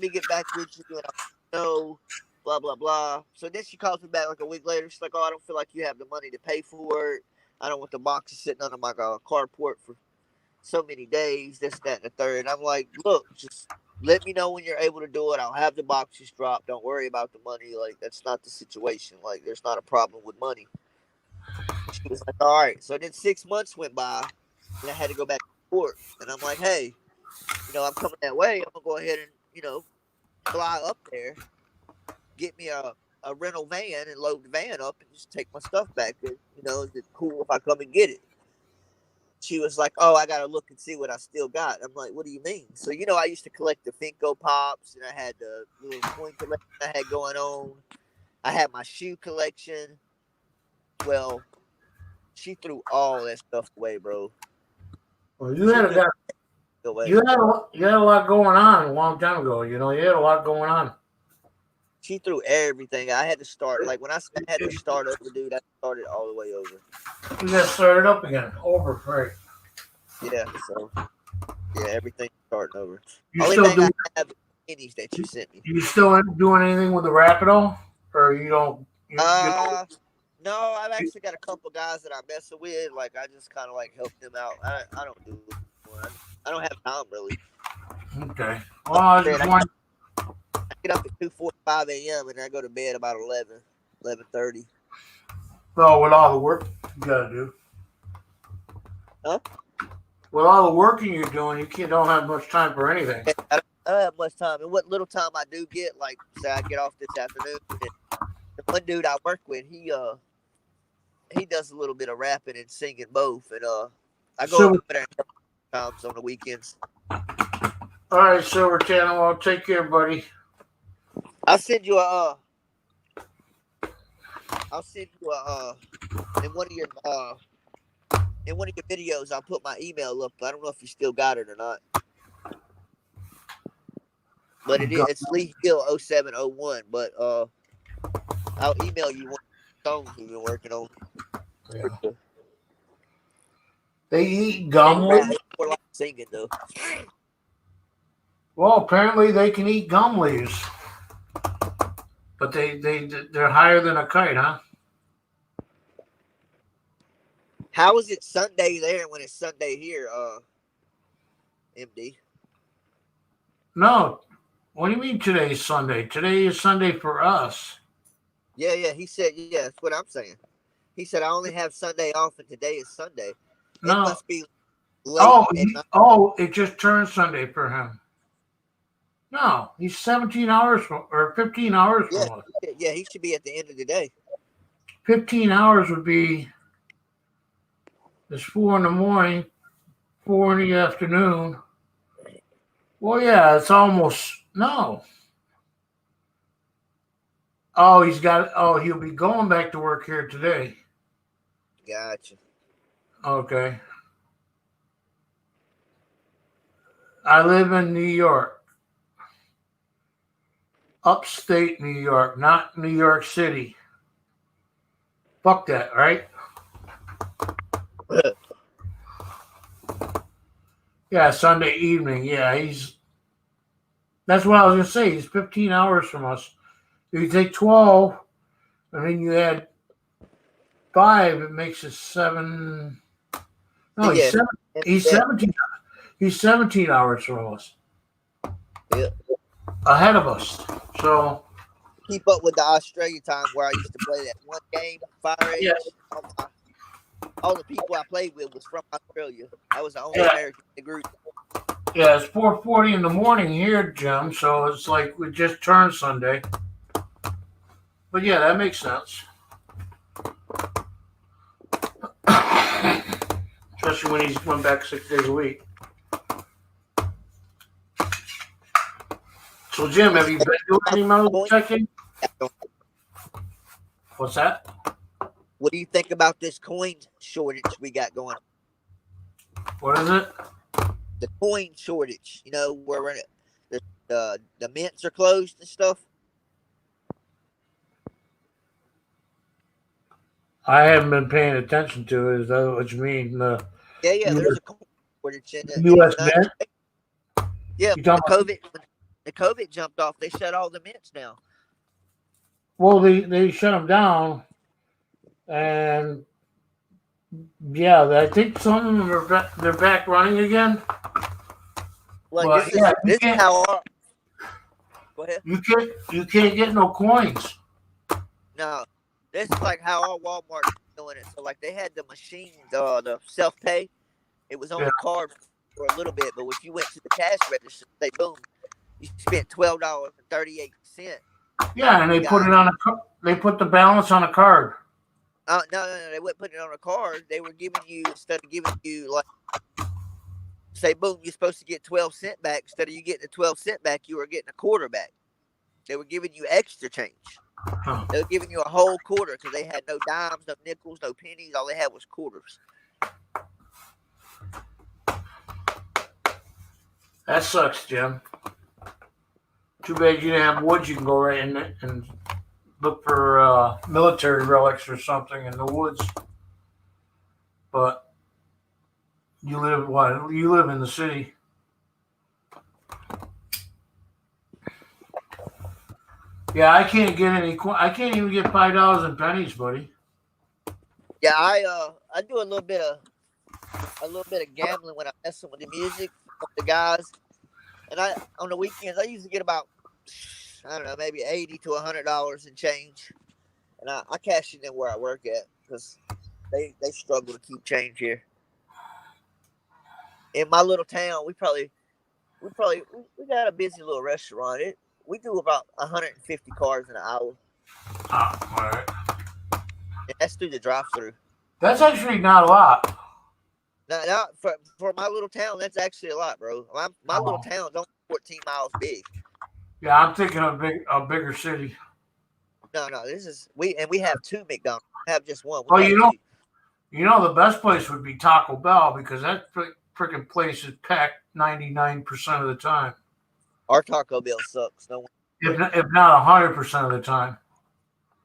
me get back with you, and I'll know, blah blah blah. So then she calls me back like a week later. She's like, oh, I don't feel like you have the money to pay for it. I don't want the boxes sitting under my carport for so many days, this, that, and the third. And I'm like, look, just let me know when you're able to do it. I'll have the boxes dropped. Don't worry about the money. Like, that's not the situation. Like, there's not a problem with money. She was like, all right. So then 6 months went by, and I had to go back to court. And I'm like, hey, I'm coming that way. I'm going to go ahead and, fly up there, get me a rental van and load the van up and just take my stuff back. And, is it cool if I come and get it? She was like, oh, I got to look and see what I still got. I'm like, what do you mean? So, I used to collect the Finko Pops, and I had the little coin collection I had going on. I had my shoe collection. Well, she threw all that stuff away, bro. Well, you had a lot going on a long time ago. You had a lot going on. She threw everything. I had to start. Like, when I had to start over, dude, I started all the way over. You got started up again. Over, right. Yeah, so, yeah, everything starting over. You Only still thing do? I have is the pennies that you sent me. You still doing anything with the Rapido? Or you don't? No, I've actually got a couple guys that I mess with. Like, I just kind of like help them out. I don't do it anymore. I don't have time really. Okay. Well, I just want. I get up at 2:45 a.m. and I go to bed about 11:30. Well, with all the work you gotta do. Huh? With all the working you're doing, you don't have much time for anything. I don't have much time. And what little time I do get, like, say I get off this afternoon, the one dude I work with, he does a little bit of rapping and singing both, and I go over there times on the weekends. All right, Silver Channel. I'll take care, buddy. I'll send you in one of your videos. I'll put my email up. I don't know if you still got it or not, but it's Lee Hill 0701. But I'll email you one of the songs we've been working on. Yeah. They eat gum. More like singing though. Well, apparently they can eat gum leaves, but they're higher than a kite, huh? How is it Sunday there when it's Sunday here, MD? No. What do you mean today's Sunday? Today is Sunday for us. Yeah. He said, yeah, that's what I'm saying. He said, I only have Sunday off, and today is Sunday. No. It must be late. It just turned Sunday for him. No, he's 17 hours or 15 hours from us. Yeah, he should be at the end of the day. 15 hours would be, it's 4 in the morning, 4 in the afternoon. Well, yeah, it's almost, no. Oh, he'll be going back to work here today. Gotcha. Okay. I live in New York. upstate New York, not New York City. Fuck that, right? Yeah, Sunday evening. Yeah, that's what I was gonna say. He's 15 hours from us. If you take 12, and then you add 5, it makes it 7. No, Yeah. He's Yeah. 17. He's 17 hours from us, Yeah. ahead of us. So Keep up with the Australia time where I used to play that one game, Fire yeah, Age. All the people I played with was from Australia. I was the only yeah, American in the group. yeah. It's 4:40 in the morning here, Jim. So it's like we just turned Sunday. But yeah, that makes sense. Especially when he's went back 6 days a week. So Jim, have you been doing any metal checking? What's that? What do you think about this coin shortage we got going? What is it? The coin shortage. You know, where the mints are closed and stuff. I haven't been paying attention to it. Is that what you mean? Yeah. There's a coin shortage in the U.S. United Mint? States. Yeah, You when talking the COVID jumped off, they shut all the mints down. Well, they shut them down, and yeah, I think some of them they're back running again. Like But yeah, this is how our go ahead. you can't get no coins. No, this is like how our Walmart is doing it. So like they had the machines, the self pay. It was on Yeah. the card for a little bit, but if you went to the cash register, they boom, you spent $12.38. Yeah, and they put it on they put the balance on a card. No, they wouldn't put it on a card. They were giving you instead of giving you like say boom, you're supposed to get 12 cents back. Instead of you getting the 12 cent back, you were getting a quarter back. They were giving you extra change. Huh. They were giving you a whole quarter because they had no dimes, no nickels, no pennies. All they had was quarters. That sucks, Jim. Too bad you didn't have woods. You can go right in and look for military relics or something in the woods. But you live what? You live in the city. Yeah, I can't get any. I can't even get $5 in pennies, buddy. Yeah, I do a little bit of gambling when I'm messing with the music with the guys, and on the weekends I usually get about I don't know maybe $80 to $100 in change, and I cash it in where I work at because they struggle to keep change here. In my little town, we got a busy little restaurant. We do about 150 cars in an hour. Oh, all right. And that's through the drive-through. That's actually not a lot. Now for my little town, that's actually a lot, bro. My little town's only 14 miles big. Yeah, I'm thinking of a bigger city. No, we have 2 McDonald's. We have just one. Well, you know the best place would be Taco Bell because that freaking place is packed 99% of the time. Our Taco Bell sucks. If not 100% of the time.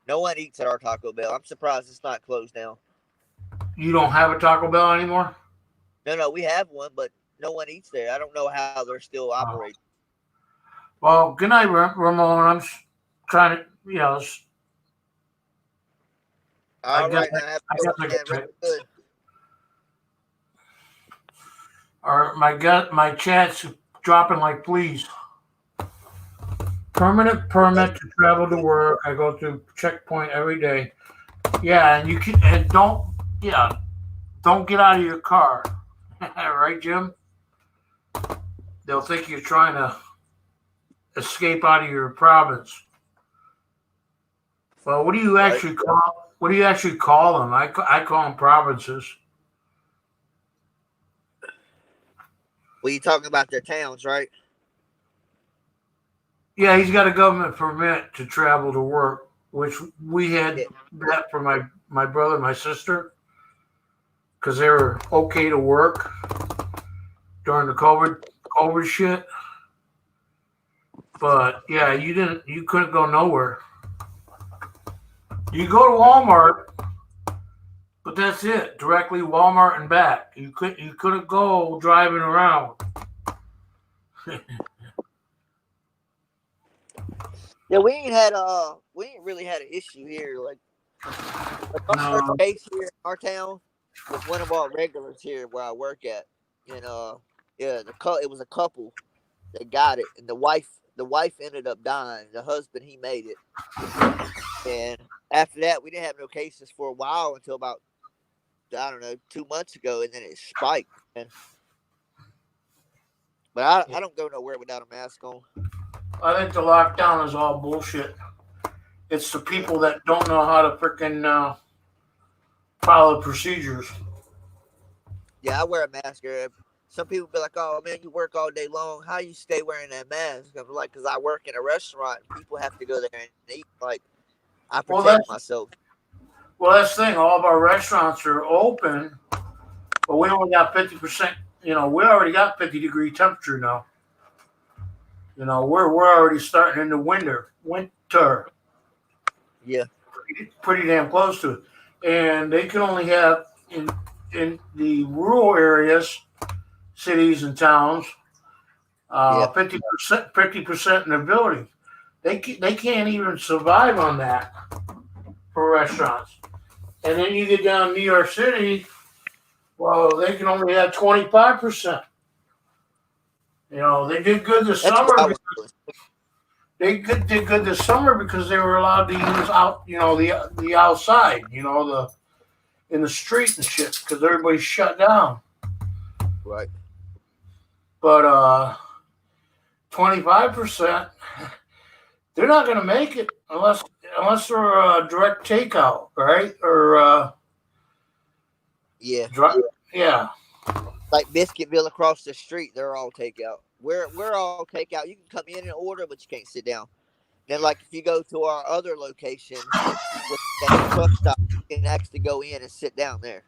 No one eats at our Taco Bell. I'm surprised it's not closed down. You don't have a Taco Bell anymore? No, we have one, but no one eats there. I don't know how they're still operating. Well, good night, Ramon. I'm trying to, All right, now have a good one, man. Or my chat's dropping like fleas. Permanent permit to travel to work. I go through checkpoint every day. Yeah, and don't get out of your car. Right, Jim? They'll think you're trying to escape out of your province. Well, what do you actually call them? I call them provinces. Well, you talking about their towns, right? Yeah, he's got a government permit to travel to work, which we had that for my brother and my sister because they were okay to work during the COVID shit. But yeah, you couldn't go nowhere. You go to Walmart, but that's it. Directly Walmart and back. You couldn't go driving around. Yeah, we ain't really had an issue here. Like our first No. case here in our town was one of our regulars here where I work at, and yeah, it was a couple that got it, and the wife ended up dying. The husband, he made it, and after that we didn't have no cases for a while until about, I don't know, 2 months ago, and then it spiked. Man. But I don't go nowhere without a mask on. I think the lockdown is all bullshit. It's the people that don't know how to freaking follow procedures. Yeah, I wear a mask. Some people be like, "Oh man, you work all day long. How you stay wearing that mask?" I'm like, "Cause I work in a restaurant and people have to go there and eat. Like, I Well, protect myself." that's the thing. All of our restaurants are open, but we only got 50%. We already got 50-degree temperature now. We're already starting in the winter. Yeah, Pretty damn close to it, and they can only have in the rural areas, cities and towns, yeah. 50% in the building. They can't even survive on that for restaurants. And then you get down to New York City, well, they can only have 25%. They did good this That's what I summer. was doing. Did good this summer because they were allowed to use the outside, the in the street and shit because everybody's shut down. Right. But 25%, they're not going to make it unless they're direct takeout, right? Or Yeah. yeah. Like Biscuitville across the street, they're all takeout. We're all takeout. You can come in and order, but you can't sit down. Then, like if you go to our other location at the truck stop, you can actually go in and sit down there.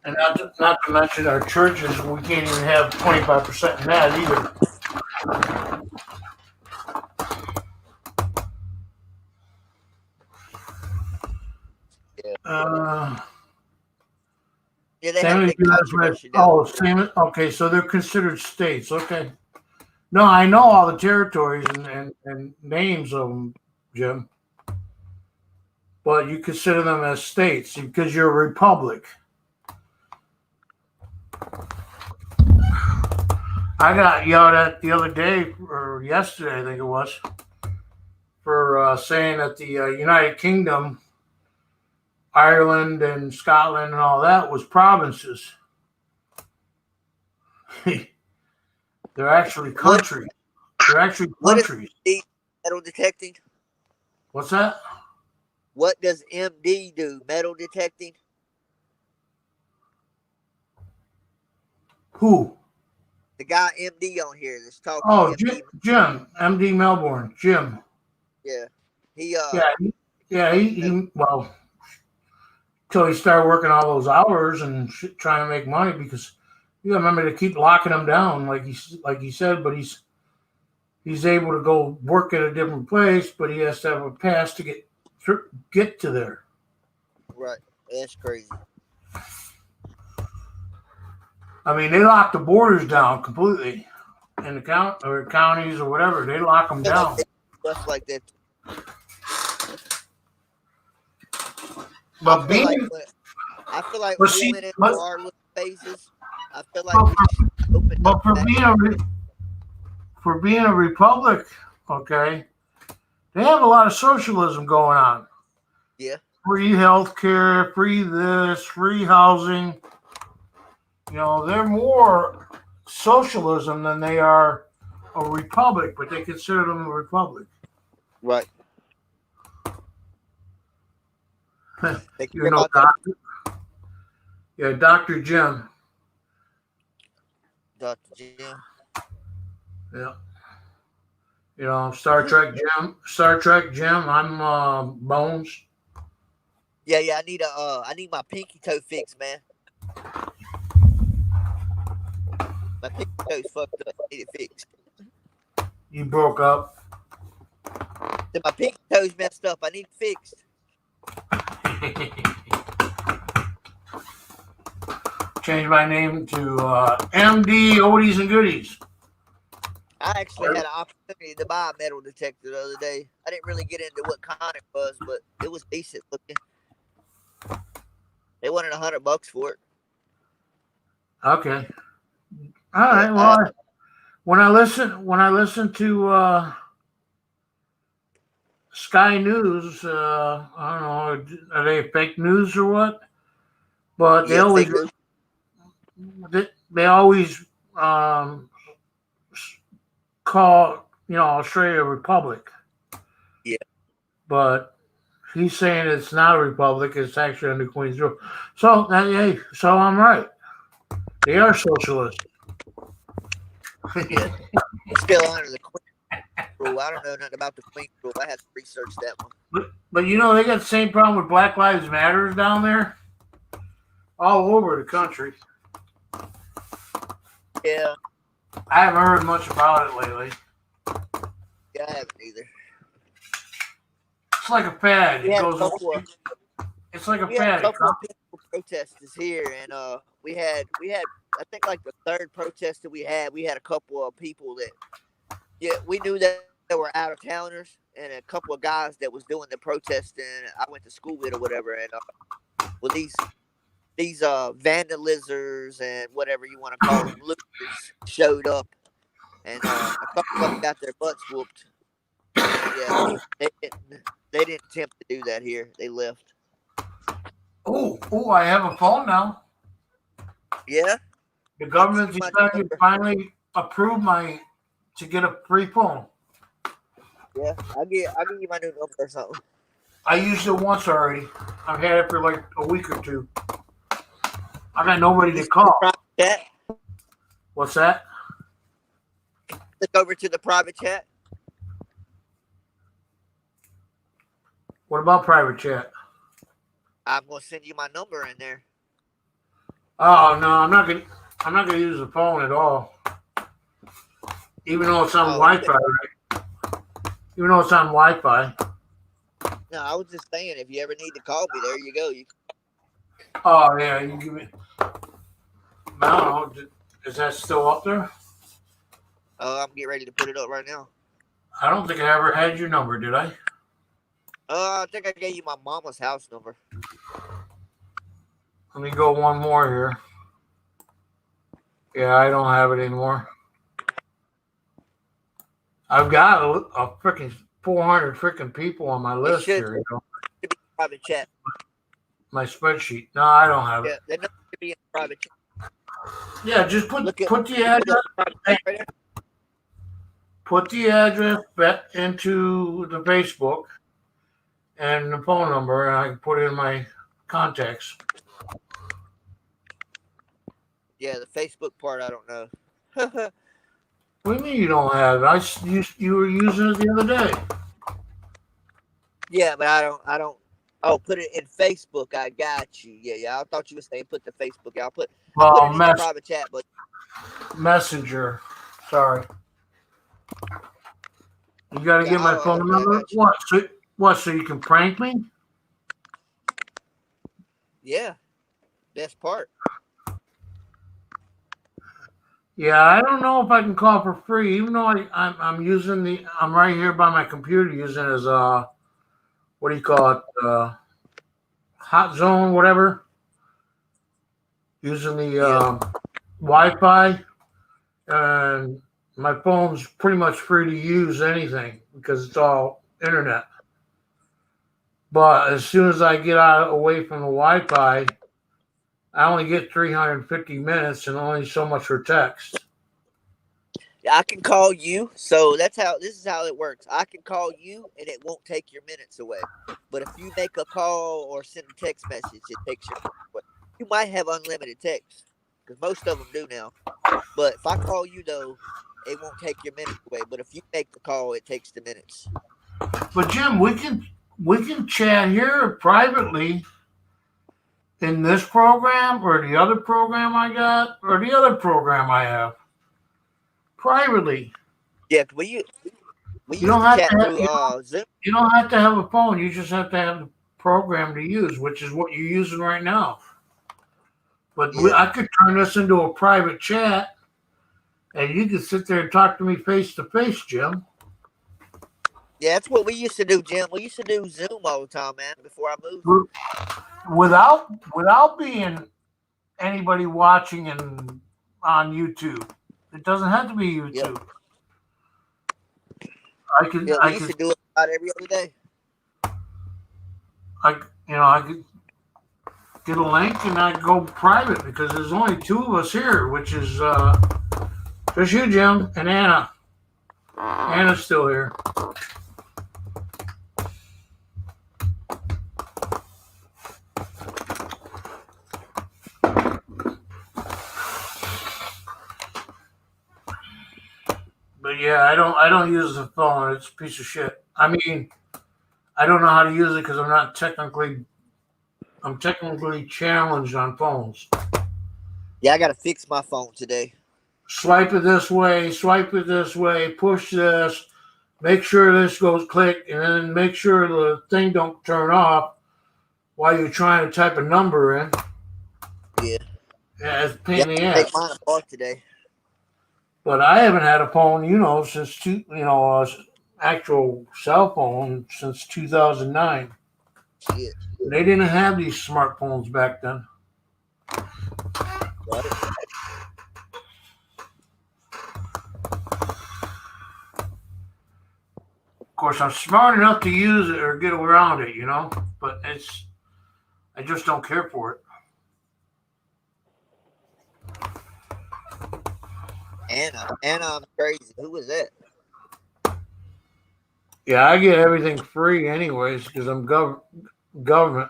And not to mention our churches, we can't even have 25% in that either. Yeah. Uh, Yeah, they had a Same as big controversy down. oh, same. Okay, so they're considered states. Okay. No, I know all the territories and names of them, Jim. But you consider them as states because you're a republic. I got yelled at the other day or yesterday, I think it was, for saying that the United Kingdom, Ireland and Scotland and all that was provinces. They're actually countries. They're actually countries. What is metal detecting? What's that? What does MD do? Metal detecting? Who? The guy MD on here that's talking. Oh, MD. Jim, MD Melbourne, Jim. Yeah. He well, till he started working all those hours and trying to make money because you remember to keep locking him down, like he said, but he's able to go work at a different place, but he has to have a pass to get to there. Right. That's crazy. I mean, they lock the borders down completely in the counties or whatever. They lock them down. Stuff like that. But I feel like we went into our little phases. I feel like we should open but up for being a republic, okay, they have a lot of socialism going on. Yeah. Free healthcare, free this, free housing. They're more socialism than they are a republic, but they consider them a republic. Right. Doctor. Yeah, Dr. Jim. Dr. Jim. Yeah. Star Trek Jim. I'm Bones. Yeah. I need my pinky toe fixed, man. My pinky toe's fucked up. I need it fixed. You broke up. Then my pinky toe's messed up. I need it fixed. Change my name to MD Oldies and Goodies. I actually had an opportunity to buy a metal detector the other day. I didn't really get into what kind it was, but it was decent looking. They wanted $100 for it. Okay. All right. Well, when I listen to Sky News, I don't know, are they fake news or what? But they always call Australia a republic. Yeah. But he's saying it's not a republic; it's actually under Queen's rule. So so I'm right. They are socialists. Yeah. Still under the Queen rule. I don't know nothing about the Queen rule. I had to research that one. But they got the same problem with Black Lives Matter down there, all over the country. Yeah. I haven't heard much about it lately. Yeah, I haven't either. It's like a fad. It's like a we had fad. a couple of peaceful protesters here, and we had I think like the third protest that we had a couple of people that we knew that they were out of towners, and a couple of guys that was doing the protesting. I went to school with or whatever, and these vandalizers and whatever you want to call them, looters showed up, and a couple of them got their butts whooped. Yeah, they didn't attempt to do that here. They left. Oh! I have a phone now. Yeah. The government decided to finally approve to get a free phone. Yeah, I'll give you my new number or something. I used it once already. I've had it for like a week or two. I got nobody to call. Chat? What's that? Click over to the private chat. What about private chat? I'm gonna send you my number in there. Oh no, I'm not gonna use the phone at all. Even though it's on Wi-Fi, right? Even though it's on Wi-Fi. No, I was just saying, if you ever need to call me, there you go. Oh yeah, you give me. I don't know. Is that still up there? I'm getting ready to put it up right now. I don't think I ever had your number, did I? I think I gave you my mama's house number. Let me go one more here. Yeah, I don't have it anymore. I've got a freaking 400 freaking people on my list here. You know? It should be private chat. My spreadsheet. No, I don't have it. Yeah, that number should be in private chat. Yeah, just put the address. Put the address into the Facebook and the phone number, and I can put it in my contacts. Yeah, the Facebook part I don't know. What do you mean you don't have it? You were using it the other day. Yeah, but I don't. Oh, put it in Facebook. I got you. Yeah. I thought you were saying put the Facebook. I'll put it in the private chat, but Messenger. Sorry. You got to get my phone number. What? So you can prank me? Yeah, best part. Yeah, I don't know if I can call for free, even though I'm using I'm right here by my computer using it as what do you call it? Hot zone, whatever. Using the Wi-Fi, and my phone's pretty much free to use anything because it's all internet. But as soon as I get away from the Wi-Fi, I only get 350 minutes and only so much for text. I can call you, so this is how it works. I can call you and it won't take your minutes away. But if you make a call or send a text message, it takes your minutes away. You might have unlimited text, because most of them do now. But if I call you though, it won't take your minutes away. But if you make the call, it takes the minutes. But Jim, we can chat here privately in this program or the other program I got or the other program I have. privately. Yeah, we You used don't to have chat to have, through Zoom. you don't have to have a phone. You just have to have the program to use, which is what you're using right now. But Yeah, I could turn this into a private chat, and you could sit there and talk to me face to face, Jim. yeah, that's what we used to do, Jim. We used to do Zoom all the time, man. Before I moved. Without being anybody watching and on YouTube. It doesn't have to be Yep. YouTube. I could Yeah, we I used could to do it about every other day. I could get a link and I go private because there's only two of us here, which is just you, Jim, and Anna. Anna's still here. But yeah, I don't use the phone. It's a piece of shit. I mean, I don't know how to use it because I'm technically challenged on phones. Yeah, I got to fix my phone today. Swipe it this way, push this, make sure this goes click, and then make sure the thing don't turn off while you're trying to type a number in. Yeah. Yeah, it's a pain Yeah, in the I take ass. mine apart today. But I haven't had a phone, since actual cell phone since 2009. Shit. They didn't have these smartphones back then. Right. Of course, I'm smart enough to use it or get around it, but I just don't care for it. Anna, I'm crazy. Who was that? Yeah, I get everything free anyways because I'm government.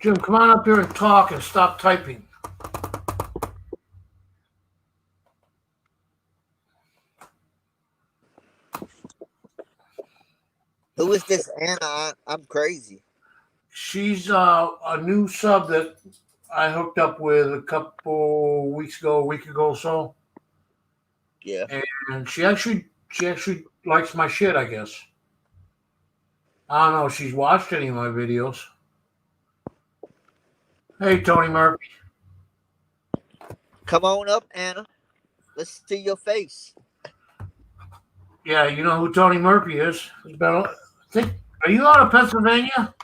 Jim, come on up here and talk and stop typing. Who is this Anna? I'm crazy. She's a new sub that I hooked up with a couple weeks ago, a week ago or so, Yeah. and she actually likes my shit. I guess I don't know if she's watched any of my videos. Hey, Tony Murphy. Come on up, Anna. Let's see your face. Yeah, you know who Tony Murphy is. Are you out of Pennsylvania?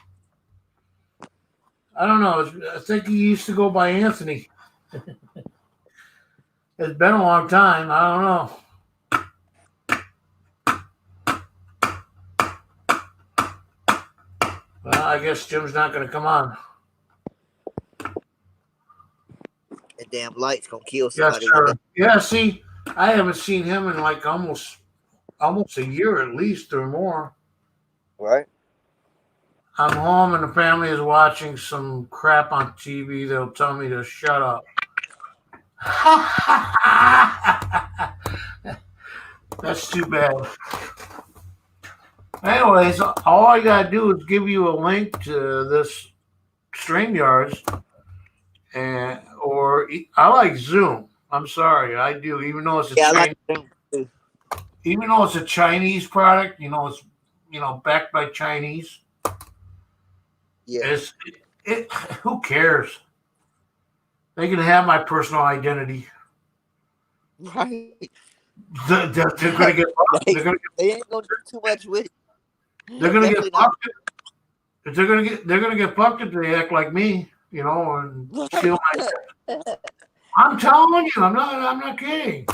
I don't know. I think he used to go by Anthony. It's been a long time. I don't know. Well, I guess Jim's not going to come on. That damn light's gonna kill Yes, somebody one day. sir. Yeah, see, I haven't seen him in like almost a year at least or more. Right? I'm home and the family is watching some crap on TV. They'll tell me to shut up. That's too bad. Anyways, all I gotta do is give you a link to this StreamYards, or I like Zoom. I'm sorry, I do. Even though it's a Chinese, even though it's a Chinese product, it's backed by Chinese. Yeah. Who cares? They can have my personal identity. Right. They're gonna get. They ain't gonna do too much with it. They're gonna get fucked. If they're gonna get fucked if they act like me, and steal my. I'm telling you, I'm not kidding.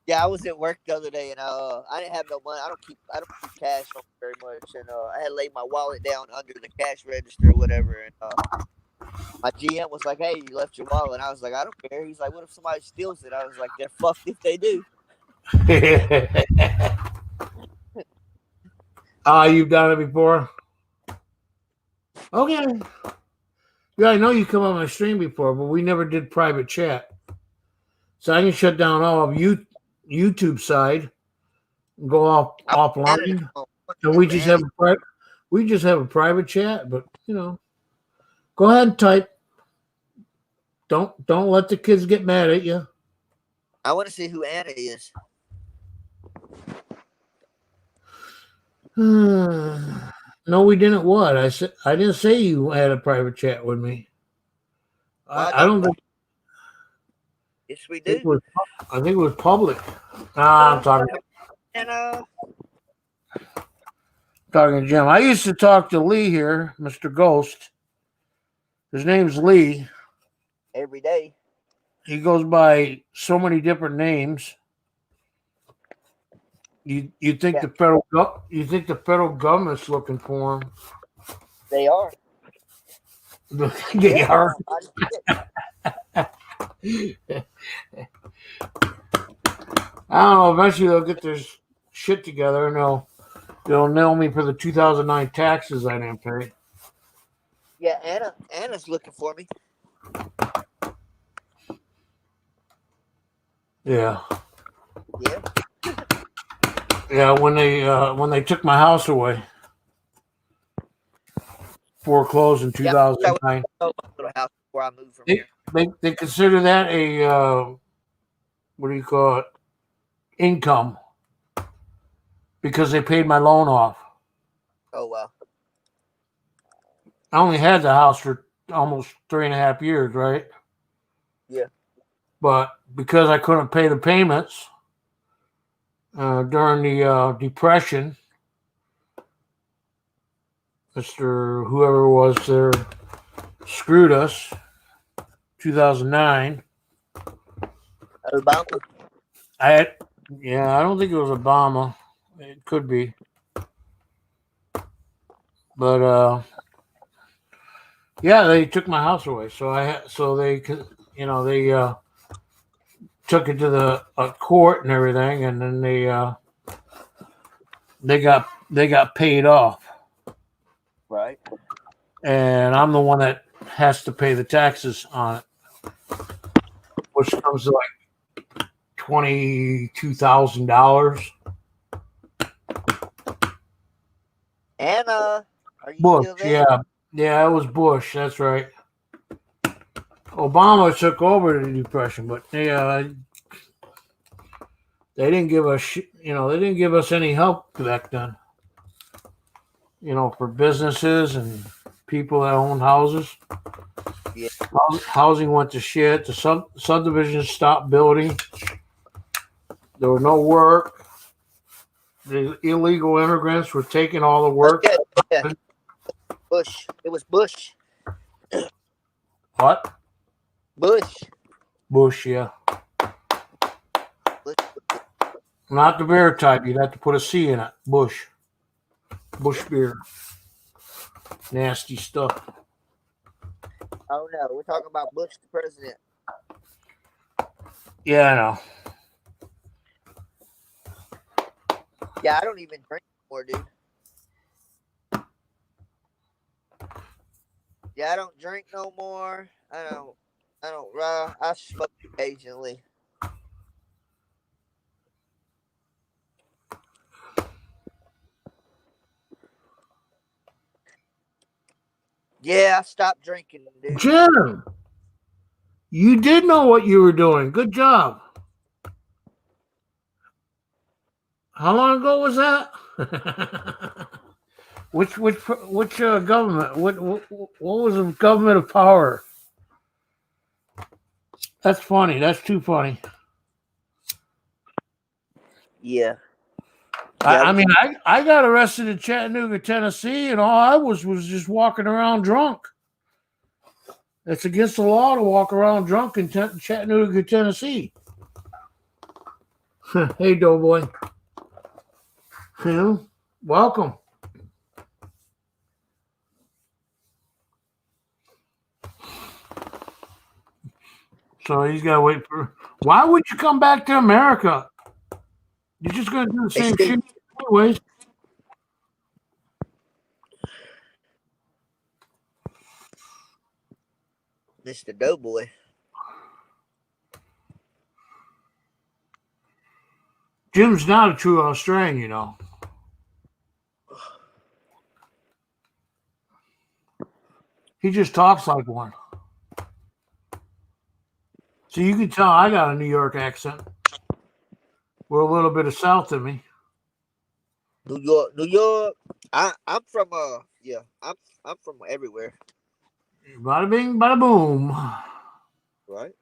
Yeah, I was at work the other day and I didn't have no money. I don't keep cash on me very much, and I had laid my wallet down under the cash register or whatever, and my GM was like, "Hey, you left your wallet," and I was like, "I don't care." He's like, "What if somebody steals it?" I was like, "They're fucked if they do." You've done it before. Okay. Yeah, I know you come on my stream before, but we never did private chat. So I can shut down all of YouTube side and go offline. And we just have a private chat, but go ahead and type. Don't let the kids get mad at you. I want to see who Anna is. No, we didn't. What I said? I didn't say you had a private chat with me. Well, I don't think yes, we it do. was. I think it was public. I'm Anna. talking to Jim. I used to talk to Lee here, Mr. Ghost. His name's Lee. Every day. He goes by so many different names. You think the federal government's looking for him? They are. They are. I don't know. Eventually, they'll get their shit together and they'll nail me for the 2009 taxes I didn't pay. Yeah, Anna's looking for me. Yeah. Yeah. Yeah, when they took my house away, foreclosed in 2009. Little house before I moved from here. They consider that a what do you call it? Income because they paid my loan off. Oh wow. I only had the house for almost 3.5 years, right? Yeah. But because I couldn't pay the payments during the Depression, Mr. Whoever was there screwed us. 2009. Obama. I don't think it was Obama. It could be, but yeah, they took my house away. So they took it to the court and everything, and then they got paid off. Right. And I'm the one that has to pay the taxes on it, which comes to like $22,000. Anna, are you Bush, still there? yeah, it was Bush. That's right. Obama took over the Depression, but yeah, they didn't give us, they didn't give us any help back then. For businesses and people that own houses. Yeah. Housing went to shit. The subdivisions stopped building. There was no work. The illegal immigrants were taking all the work. Yeah. Bush. It was Bush. What? Bush, yeah. Bush. Not the beer type. You'd have to put a C in it. Bush beer. Nasty stuff. Oh no, we're talking about Bush the president. Yeah, I know. Yeah, I don't even drink anymore, dude. Yeah, I don't drink no more. I don't I smoke occasionally. Yeah, I stopped drinking, dude. Jim, you did know what you were doing. Good job. How long ago was that? which government? What was the government of power? That's funny. That's too funny. Yeah. I mean, I got arrested in Chattanooga, Tennessee, and all I was just walking around drunk. It's against the law to walk around drunk in Chattanooga, Tennessee. Hey, Doughboy. Welcome. So he's got to wait for. Why would you come back to America? You're just going to do the same shit anyways. Mr. Doughboy. Jim's not a true Australian, He just talks like one. So you can tell I got a New York accent with a little bit of South in me. New York, New York. I'm from yeah, I'm from everywhere, Bada bing, bada boom. right?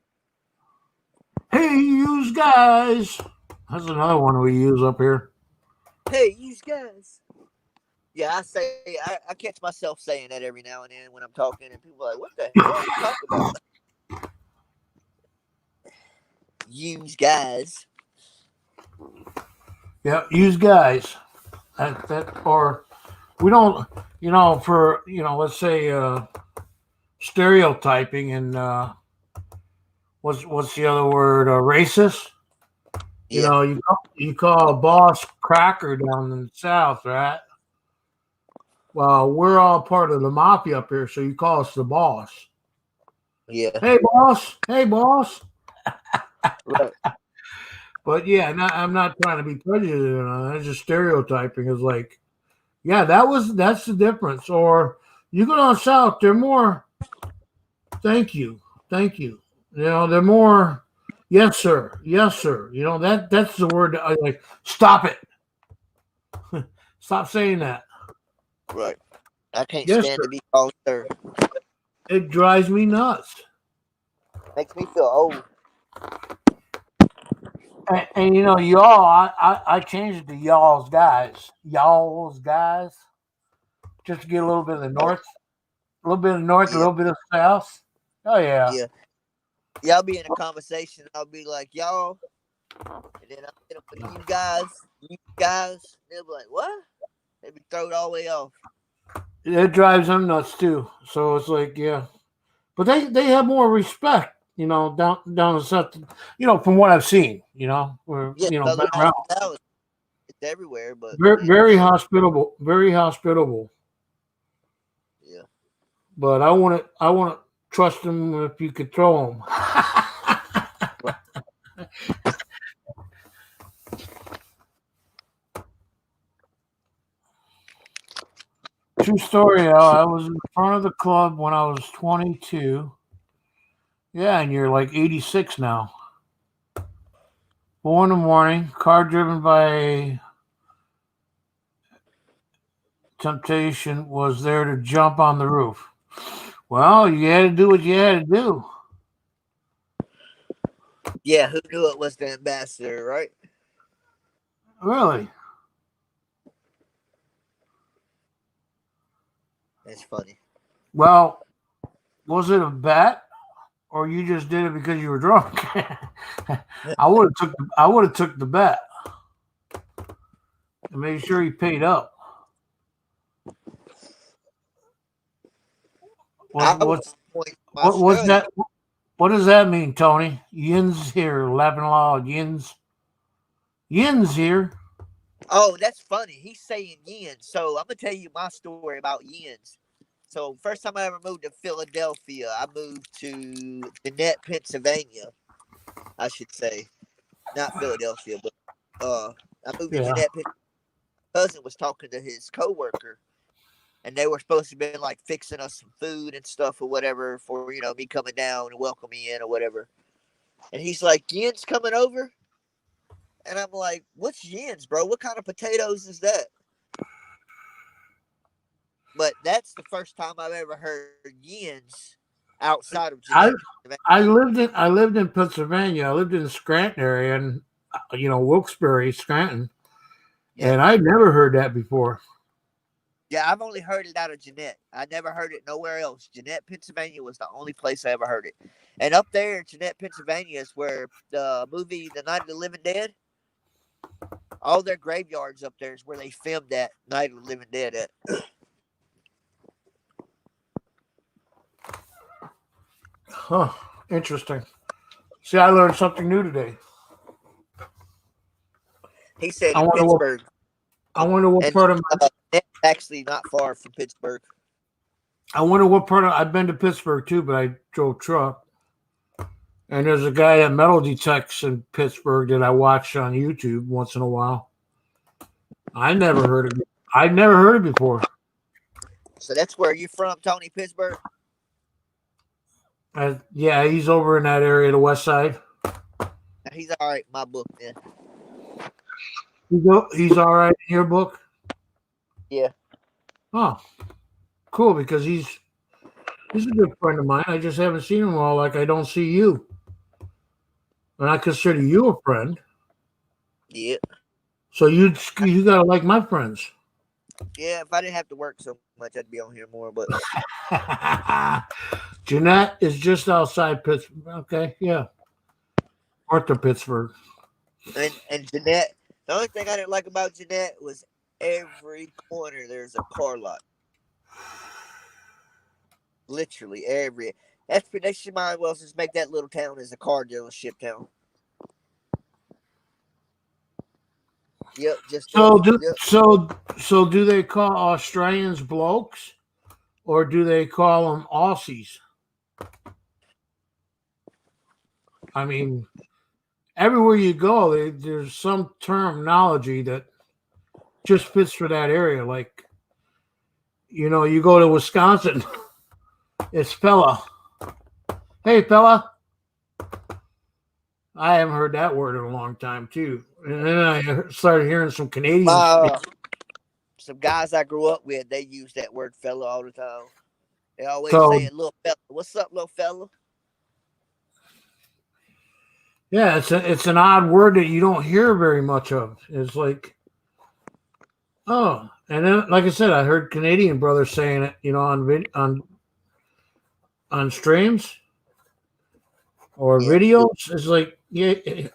Hey, you guys. That's another one we use up here. Hey, you guys. Yeah, I catch myself saying that every now and then when I'm talking, and people are like, "What the hell are you talking about?" Use guys. Yeah, use guys. Or we don't, for, let's say stereotyping and what's the other word? Racist. Yeah, You call a boss cracker down in the South, right? Well, we're all part of the mafia up here, so you call us the boss. yeah, Hey, boss. Hey, boss. right. But yeah, I'm not trying to be prejudiced on that. It's just stereotyping. Is like, yeah, that's the difference. Or you go down south, they're more thank you, thank you. They're more yes sir, yes sir. That's the word that I like. Stop it. Stop saying that. Right. I can't Yes stand sir. to be called sir. It drives me nuts. Makes me feel old. And y'all, I changed it to y'all's guys. Y'all's guys. Just to get a little bit of the north, a little bit of north, a Yeah, little bit of south. Oh yeah. yeah. Y'all be in a conversation. I'll be like, y'all, and then I'll hit up with you guys. They'll be like, what? They be thrown all the way off. It drives them nuts too. So it's like, yeah. But they have more respect, down the south, from what I've seen, where, Yeah, been Southern around. hospitality. It's everywhere, but Very, in very hospitable, very hospitable. yeah. But I want to trust them if you could throw them. True story. I was in front of the club when I was 22. Yeah, and you're like 86 now. 4 in the morning, car driven by temptation was there to jump on the roof. Well, you had to do what you had to do. Yeah, who knew it was the ambassador, right? Really? That's funny. Well, was it a bet or you just did it because you were drunk? I would have took the bet and made sure he paid up. I What was what point my what was study. that? What does that mean, Tony? Yins here, laughing aloud. Yins here. Oh, that's funny. He's saying yen. So I'm gonna tell you my story about yens. So first time I ever moved to Philadelphia, I moved to Jeanette, Pennsylvania. I should say, not Philadelphia, but I moved to Yeah. Jeanette. My cousin was talking to his coworker, and they were supposed to be like fixing us some food and stuff or whatever for me coming down and welcome me in or whatever. And he's like, "Yen's coming over," and I'm like, "What's yens, bro? What kind of potatoes is that?" But that's the first time I've ever heard yens outside of I Jeanette, Pennsylvania. I lived in Pennsylvania. I lived in the Scranton area and Wilkes-Barre, Scranton, Yeah. and I'd never heard that before. Yeah, I've only heard it out of Jeanette. I never heard it nowhere else. Jeanette, Pennsylvania was the only place I ever heard it. And up there in Jeanette, Pennsylvania is where the movie The Night of the Living Dead, all their graveyards up there is where they filmed that Night of the Living Dead at. Huh. Interesting. See, I learned something new today. He said I in wonder what Pittsburgh. I wonder what And part of my it's actually not far from Pittsburgh. I wonder what part of I've been to Pittsburgh too, but I drove truck. And there's a guy that metal detects in Pittsburgh that I watch on YouTube once in a while. I never heard of it. I'd never heard it before. So that's where you're from, Tony, Pittsburgh? Yeah, he's over in that area, the west side. He's all right. My book, man. He's all right in your book. Yeah. Oh, cool. Because he's a good friend of mine. I just haven't seen him all like I don't see you, and I consider you a friend. Yeah. So you gotta like my friends. Yeah. If I didn't have to work so much, I'd be on here more. But Jeanette is just outside Pittsburgh. Okay, yeah, north of Pittsburgh. and Jeanette, the only thing I didn't like about Jeanette was every corner there's a car lot. Literally every. They should might well just make that little town as a car dealership town. Yep, just So those. do Yep. so so do they call Australians blokes or do they call them Aussies? I mean, everywhere you go, there's some terminology that just fits for that area. Like, you go to Wisconsin, it's fella. Hey, fella. I haven't heard that word in a long time, too. And then I started hearing some Canadian shit. Some guys I grew up with, they use that word fella all the time. They always So, say it, little fella. What's up, little fella? yeah, it's an odd word that you don't hear very much of. It's like, oh, and then like I said, I heard Canadian brothers saying it, on streams or Yeah. videos. It's like, yeah,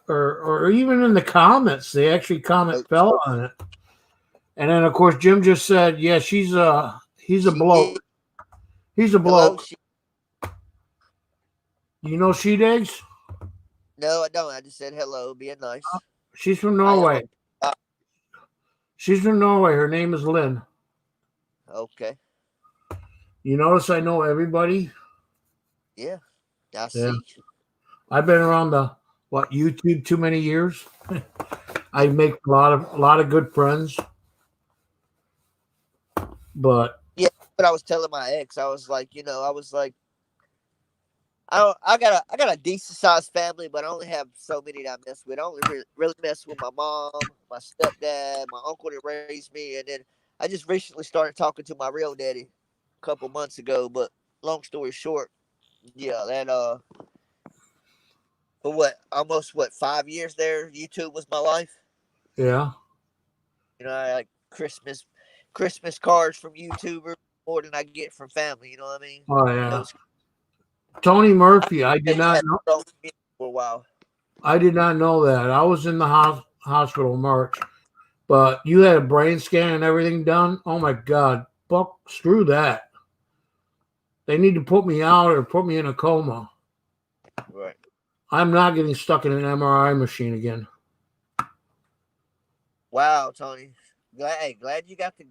or even in the comments, they actually comment fella on it. And then of course Jim just said, yeah, he's a bloke. He's a Hello, bloke. You know she digs? No, I don't. I just said hello, being nice. She's from I am Norway. She's from Norway. Her name is Lynn. okay. You notice I know everybody? Yeah, I Yeah. see. I've been around the YouTube too many years. I make a lot of good friends. But Yeah, but I was telling my ex, I was like, I got a decent sized family, but I only have so many that I mess with. I only really mess with my mom, my stepdad, my uncle that raised me, and then I just recently started talking to my real daddy a couple months ago. But long story short, yeah, that for almost 5 years there, YouTube was my life. yeah. I like Christmas cards from YouTubers more than I get from family. You know what I mean? Oh yeah. Those Tony Murphy, I did days not had know. for a while. I did not know that. I was in the hospital in March, but you had a brain scan and everything done. Oh my God, fuck, screw that. They need to put me out or put me in a coma. Right. I'm not getting stuck in an MRI machine again. Wow, Tony. Glad you got to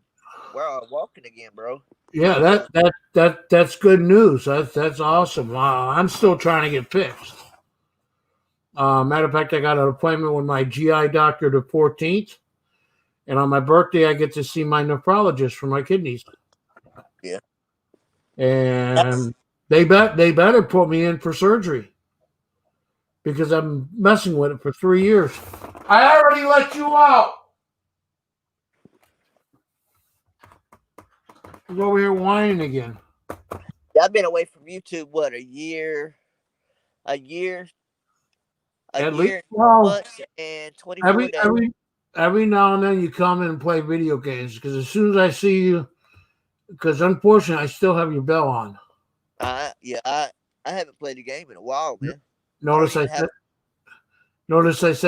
walking again, bro. Yeah, that's good news. That's awesome. I'm still trying to get fixed. Matter of fact, I got an appointment with my GI doctor the 14th, and on my birthday, I get to see my nephrologist for my kidneys. Yeah. And they better put me in for surgery because I'm messing with it for 3 years. I already let you out. He's over here whining again. I've been away from YouTube a year, a year, At least, year, well, months, and 24 days. every now and then you come in and play video games because as soon as I see you, because unfortunately I still have your bell on. Yeah, I haven't played the game in a while, man. Notice I said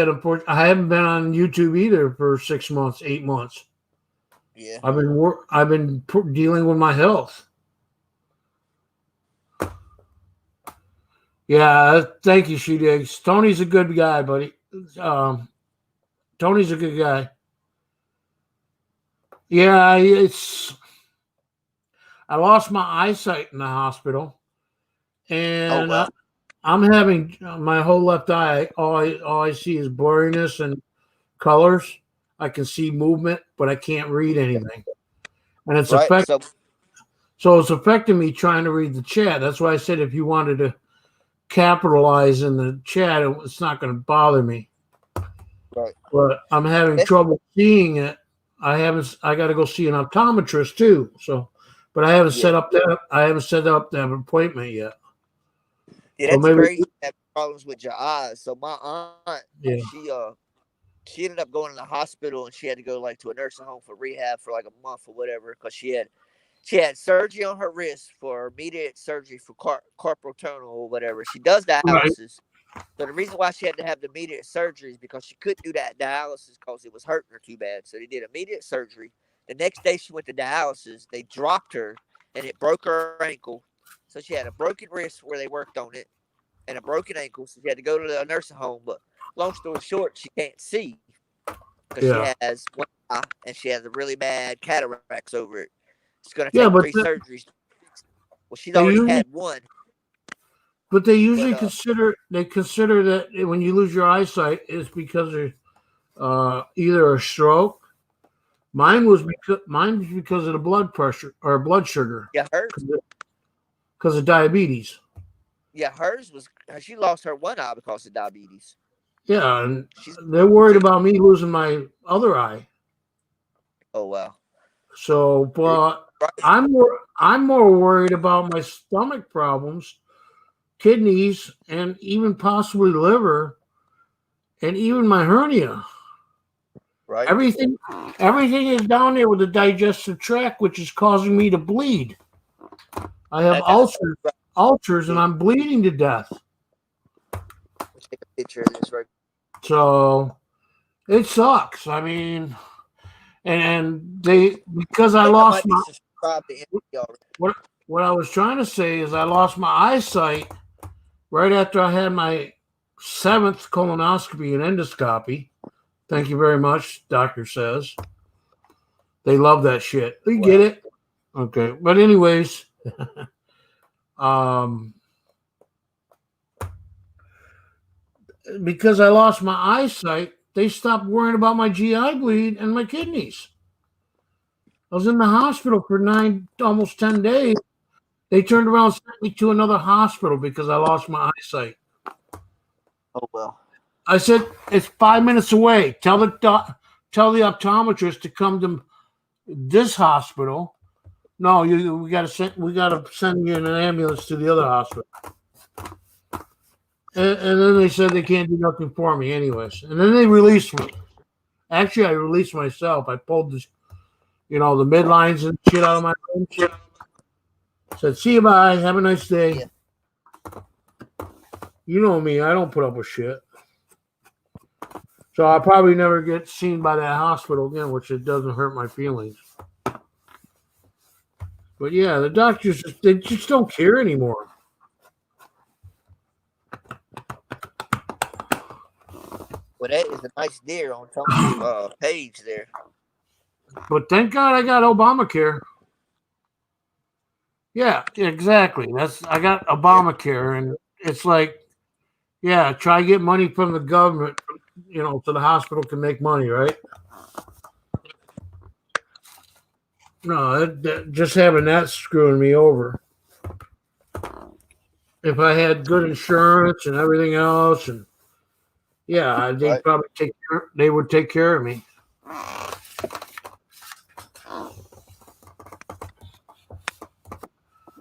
unfortunately I haven't been on YouTube either for 6 months, 8 months. Yeah. I've been dealing with my health. Yeah, thank you, She Digs. Tony's a good guy, buddy. Tony's a good guy. Yeah, I lost my eyesight in the hospital, and wow. I'm having my whole left eye. All I see is blurriness and colors. I can see movement, but I can't read anything, and it's right. So it's affecting me trying to read the chat. That's why I said if you wanted to capitalize in the chat, it's not going to bother me. Right. But I'm having trouble seeing it. I got to go see an optometrist too. So, but I haven't set up that appointment yet. Yeah, So that's maybe, crazy. Having problems with your eyes. So my aunt, yeah, she ended up going to the hospital and she had to go like to a nursing home for rehab for like a month or whatever because she had surgery on her wrist for immediate surgery for carpal tunnel or whatever. She does right, dialysis. So the reason why she had to have the immediate surgery is because she couldn't do that dialysis because it was hurting her too bad. So they did immediate surgery. The next day she went to dialysis. They dropped her and it broke her ankle. So she had a broken wrist where they worked on it and a broken ankle. So she had to go to the nursing home. But long story short, she can't see because she yeah, has one eye and she has a really bad cataracts over it. It's going to yeah. take But 3 surgeries. Well, she's they already usually, had one. but they But usually consider that when you lose your eyesight, it's because of either a stroke. Mine was because of the blood pressure or blood sugar yeah, hers. because of diabetes. Yeah, hers was. She lost her one eye because of diabetes. Yeah, and She's they're worried too. about me losing my other eye. Oh wow. So, but Right. I'm more worried about my stomach problems, kidneys, and even possibly liver, and even my hernia. Right. Everything is down there with the digestive tract, which is causing me to bleed. I have I got ulcers, and it. I'm bleeding to death. Let's take a picture of this right. So it sucks. I mean, and they because I I think I lost might be my subscribed to NPR already. what what I was trying to say is I lost my eyesight right after I had my 7th colonoscopy and endoscopy. Thank you very much, doctor says. They love that shit. We get Wow. it. Okay. But anyways, um because I lost my eyesight, they stopped worrying about my GI bleed and my kidneys. I was in the hospital for almost 10 days. They turned around and sent me to another hospital because I lost my eyesight. Oh well. I said, it's 5 minutes away. Tell the optometrist to come to this hospital. No, we got to send you in an ambulance to the other hospital. And then they said they can't do nothing for me anyways. And then they released me. Actually, I released myself. I pulled the midlines and shit out of my limbs. Said, see you, bye. Have a nice day. Yeah. You know me. I don't put up with shit. So I'll probably never get seen by that hospital again, which it doesn't hurt my feelings. But yeah, the doctors, they just don't care anymore. Well, that is a nice deer on Tony's page there. But thank God I got Obamacare. Yeah, exactly. I got Obamacare, and it's like, yeah, try to get money from the government, so the hospital can make money, right? No, just having that screwing me over. If I had good insurance and everything else, and yeah, Right. they would take care of me.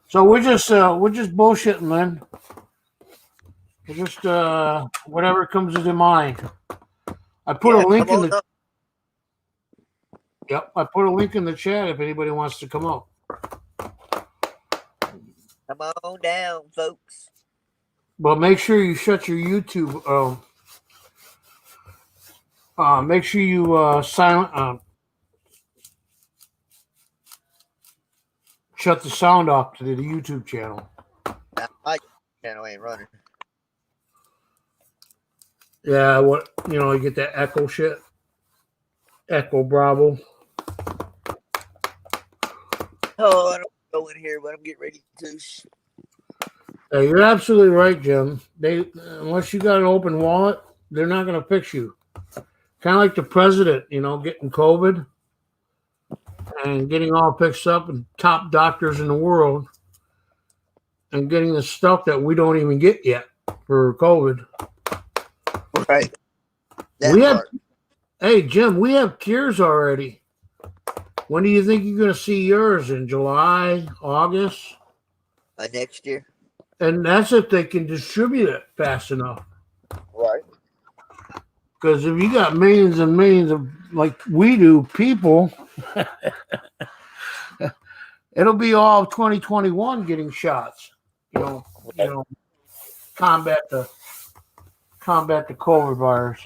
So we're just bullshitting, man. We're just whatever comes into mind. I put a link in the. Yep, I put a link in the chat if anybody wants to come up. Come on down, folks. But make sure you shut your YouTube. Make sure you shut the sound off to the YouTube channel. My channel ain't running. Yeah, you get that echo shit. Echo Bravo. Oh, I don't go in here, but I'm getting ready to. Yeah, you're absolutely right, Jim. Unless you got an open wallet, they're not going to fix you. Kind of like the president, getting COVID and getting all fixed up and top doctors in the world and getting the stuff that we don't even get yet. for COVID. Right. That We have, part. hey Jim, we have cures already. When do you think you're going to see yours? In July, August? Next year. And that's if they can distribute it fast enough. Right. Because if you got millions and millions of, like we do, people, it'll be all 2021 getting shots. You know, combat the COVID virus.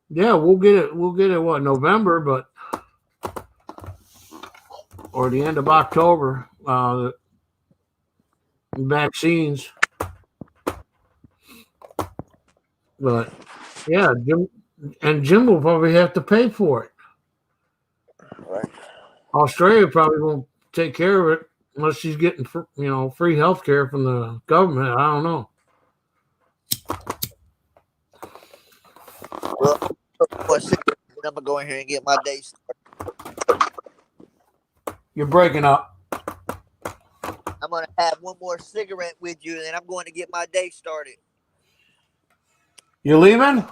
Yeah, we'll get it. We'll get it. What, November, or the end of October? The vaccines, but yeah, Jim will probably have to pay for it. Right. Australia probably won't take care of it unless she's getting free health care from the government. I don't know. Well, I'm gonna go in here and get my day started. You're breaking up. I'm gonna have one more cigarette with you, and then I'm going to get my day started. You leaving?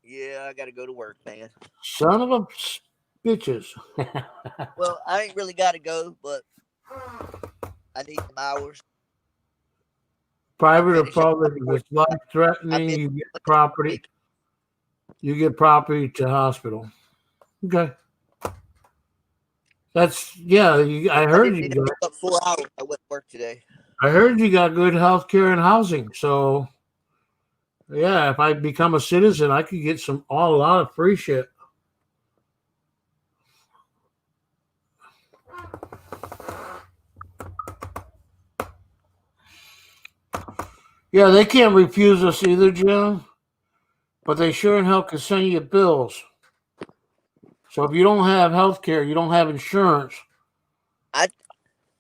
Yeah, I gotta go to work, man. Son of a bitches. Well, I ain't really gotta go, but I need some hours. Private or public, if it's life threatening, you get property. You get property to hospital. Okay. That's I heard you got. Up 4 hours. I went to work today. I heard you got good health care and housing. So yeah, if I become a citizen, I could get a lot of free shit. Yeah, they can't refuse us either, Jim. But they sure in hell can send you bills. So if you don't have health care, you don't have insurance. My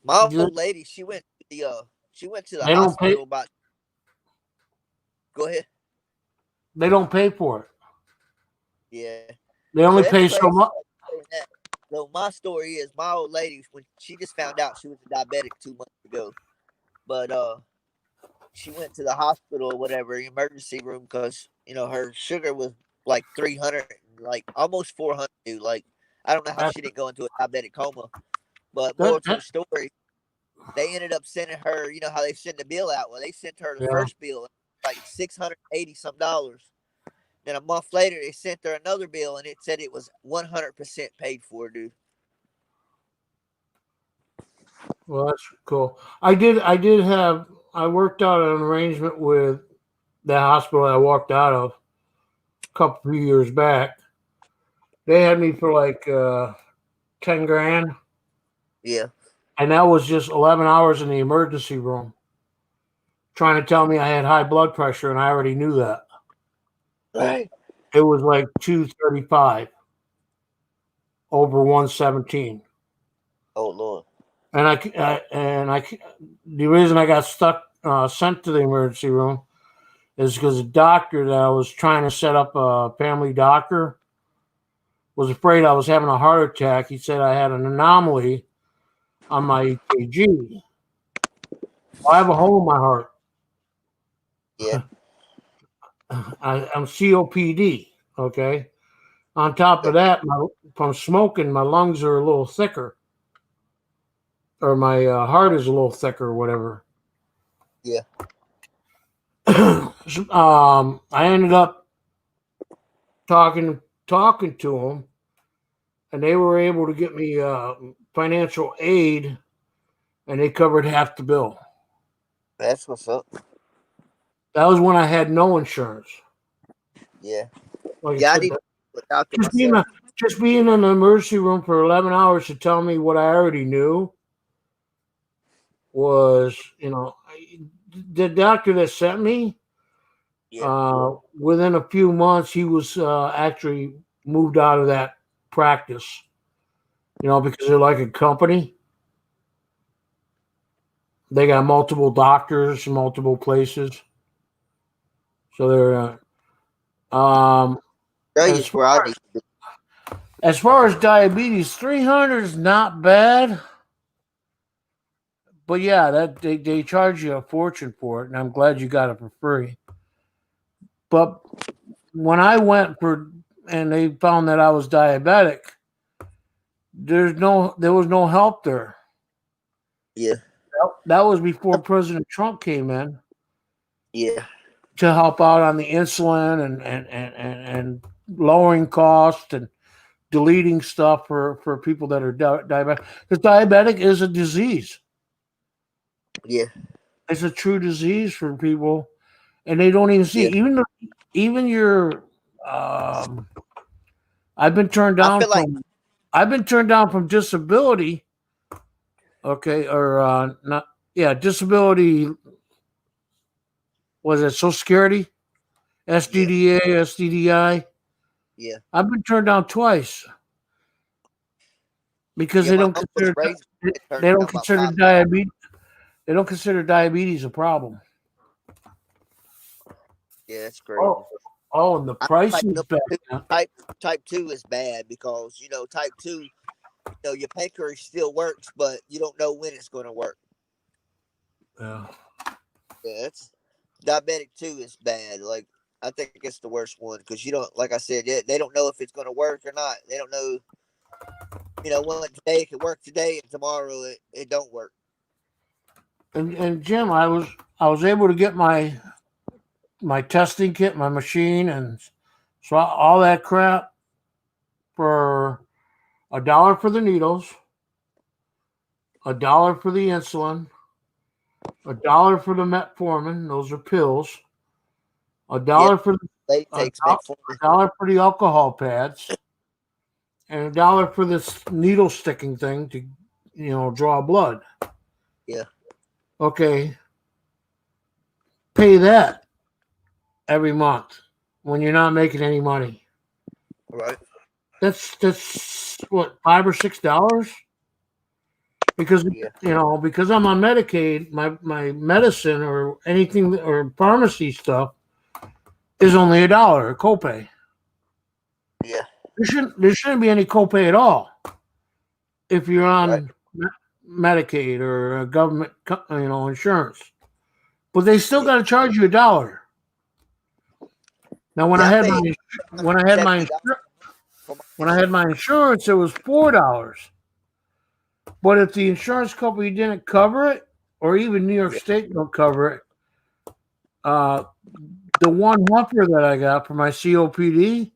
old lady, she went to the hospital about. Go ahead. They don't pay for it. Yeah. They only pay so much. So my story is my old lady, when she just found out she was a diabetic 2 months ago, but she went to the hospital or whatever, emergency room, because her sugar was like 300, like almost 400. Like I don't know how she didn't go into a diabetic coma, but more to the story, they ended up sending her. You know how they send the bill out? Well, they sent her the first bill, like $680 some. Then a month later, they sent her another bill, and it said it was 100% paid for, dude. Well, that's cool. I worked out an arrangement with the hospital I walked out of a couple of years back. They had me for like 10 grand. Yeah. And that was just 11 hours in the emergency room, trying to tell me I had high blood pressure, and I already knew that. Right. It was like 235 over 117. Oh Lord. And the reason I got sent to the emergency room is because the doctor that I was trying to set up, a family doctor, was afraid I was having a heart attack. He said I had an anomaly on my EKG. I have a hole in my heart. Yeah. I'm COPD. Okay. On top of that, from smoking, my lungs are a little thicker, or my heart is a little thicker, or whatever. Yeah. I ended up talking to them, and they were able to get me financial aid, and they covered half the bill. That's what's up. That was when I had no insurance. Yeah. Like Yeah, I I said, need to look out to just being in the emergency room for 11 hours to tell me what I already knew was, the doctor that sent me, within a few months, he was actually moved out of that practice, because they're like a company. They got multiple doctors, multiple places. So they're, as far as diabetes, 300 is not bad. but yeah, that they charge you a fortune for it, and I'm glad you got it for free. But when I went for and they found that I was diabetic, there was no help there. Yeah, That was before President Trump came in yeah, to help out on the insulin and lowering costs and deleting stuff for people that are diabetic. Because diabetic is a disease. yeah, It's a true disease for people, and they don't even see yeah. it. Even your I've been turned I down feel like from I've been turned down from disability. Okay, or not? Yeah, disability. Was it Social Security, yeah, SDDA, SDDI? yeah, I've been turned down twice because yeah. My uncle was raised and turned they don't down about consider 5 times. diabetes they don't consider diabetes a problem. Yeah, that's Oh, crazy. oh, and the I'm type prices number back two. now. Type two is bad because type two, your pancreas still works, but you don't know when it's going to work. Yeah. Yeah, it's diabetic two is bad. Like I think it's the worst one because you don't, like I said, they don't know if it's going to work or not. They don't know, one today it could work today and tomorrow it don't work. And Jim, I was able to get my testing kit, my machine, and so all that crap for $1 for the needles, $1 for the insulin, $1 for the metformin. Those are pills. A Yeah, dollar for lady a, takes metformin. dollar for the alcohol pads, and $1 for this needle sticking thing to draw blood. Yeah, Okay, pay that every month when you're not making any money. right. That's what, $5 or $6, because Yeah, because I'm on Medicaid, my medicine or anything or pharmacy stuff is only $1 a copay. yeah, There shouldn't be any copay at all if you're right. on Medicaid or government insurance, but they still Yeah, got to charge you $1. Now, when I yeah. I had my paid when I had my $170 for my when I had insulin. my insurance, it was $4. But if the insurance company didn't cover it, or even New York Yeah, State don't cover it, uh, the one Humper that I got for my COPD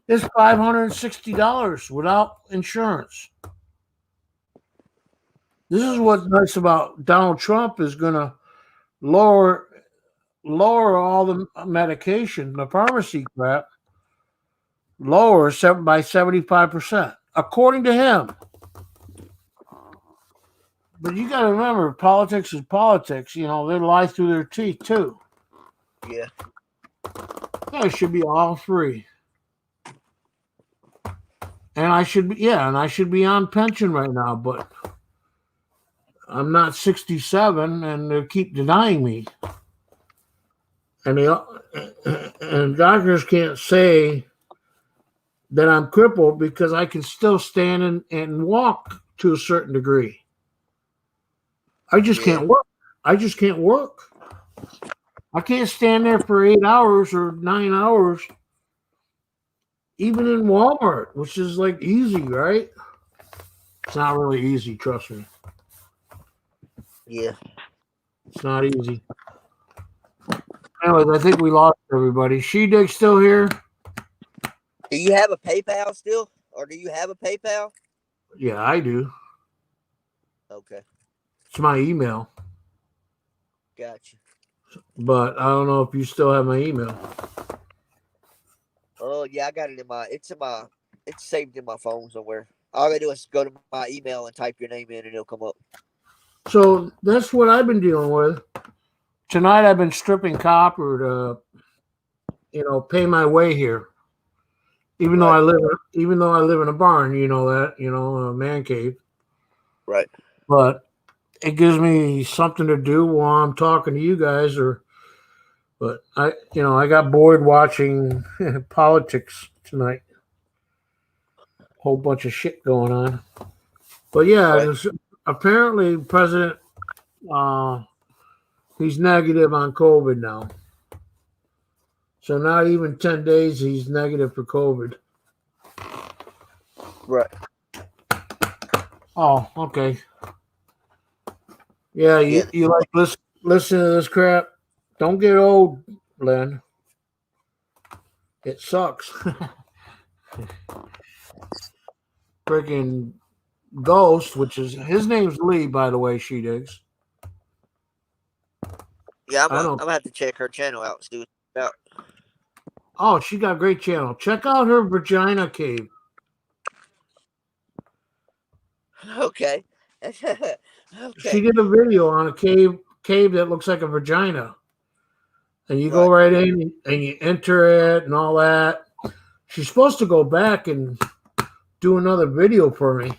is $560 without insurance. This is what's nice about Donald Trump is going to lower lower all the medication, the pharmacy crap, lower by 75%, according to him. But you got to remember, politics is politics. They lie through their teeth too. yeah, Yeah, it should be all free, and I should be on pension right now, but I'm not 67, and they keep denying me. And and doctors can't say that I'm crippled because I can still stand and walk to a certain degree. I just yeah, can't work. I just can't work. I can't stand there for 8 hours or 9 hours, even in Walmart, which is like easy, right? It's not really easy, trust me. yeah. It's not easy. Anyways, I think we lost everybody. She Dig still here? Do you have a PayPal still, or do you have a PayPal? Yeah, I do. Okay, It's my email, gotcha. but I don't know if you still have my email. Oh yeah, I got it it's saved in my phone somewhere. All I gotta do is go to my email and type your name in, and it'll come up. So that's what I've been dealing with. Tonight I've been stripping copper to, pay my way here. Even though Right, I live, even though I live in a barn, a man cave. right. But it gives me something to do while I'm talking to you guys. But I got bored watching politics tonight. Whole bunch of shit going on. But yeah, Right. apparently President he's negative on COVID now. So not even 10 days he's negative for COVID. Right. Oh, okay. Yeah, Yeah. you like listen to this crap? Don't get old, Len. It sucks. Freaking Ghost, which is his name's Lee, by the way, she digs. Yeah, I I'm don't. gonna have to check her channel out. See what it's about. Oh, she got a great channel. Check out her vagina cave. Okay. She Okay. did a video on a cave that looks like a vagina, and you go Right. right in and you enter it and all that. She's supposed to go back and do another video for me,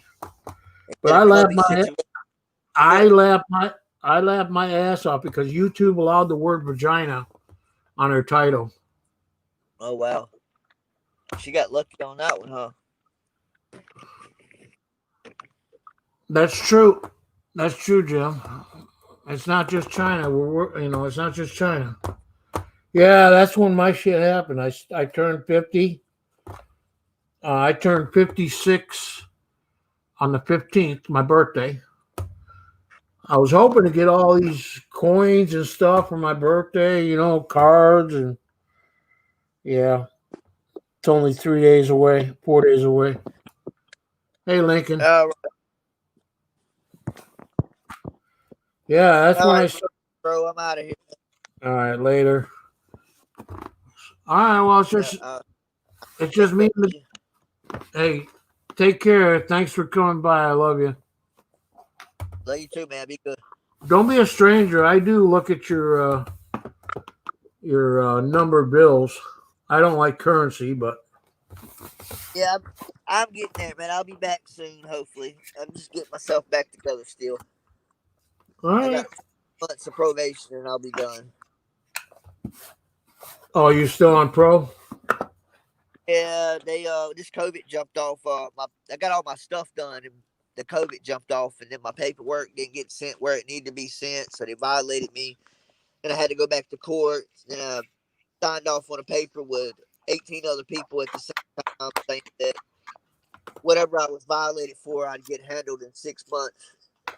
but Get a COVID situation. I laughed my I laughed my ass off because YouTube allowed the word vagina on her title. Oh wow. She got lucky on that one, huh? That's true. That's true, Jim. It's not just China. It's not just China. Yeah, that's when my shit happened. I turned 50. I turned 56 on the 15th, my birthday. I was hoping to get all these coins and stuff for my birthday, cards and yeah. It's only 3 days away, 4 days away. Hey, Lincoln. All Yeah, that's when I right, started. bro. I'm out of here. All right, later. All right, well, Yeah. it's just me. Hey, take care. Thanks for coming by. I love you. Love you too, man. Be good. Don't be a stranger. I do look at your number bills. I don't like currency, but Yeah, I'm getting there, man. I'll be back soon, hopefully. I'm just getting myself back together still. all I right. got months of probation and I'll be done. Oh, you still on pro? Yeah, they this COVID jumped off. I got all my stuff done and the COVID jumped off, and then my paperwork didn't get sent where it needed to be sent, so they violated me, and I had to go back to court. And I signed off on a paper with 18 other people at the same time, saying that whatever I was violated for, I'd get handled in 6 months.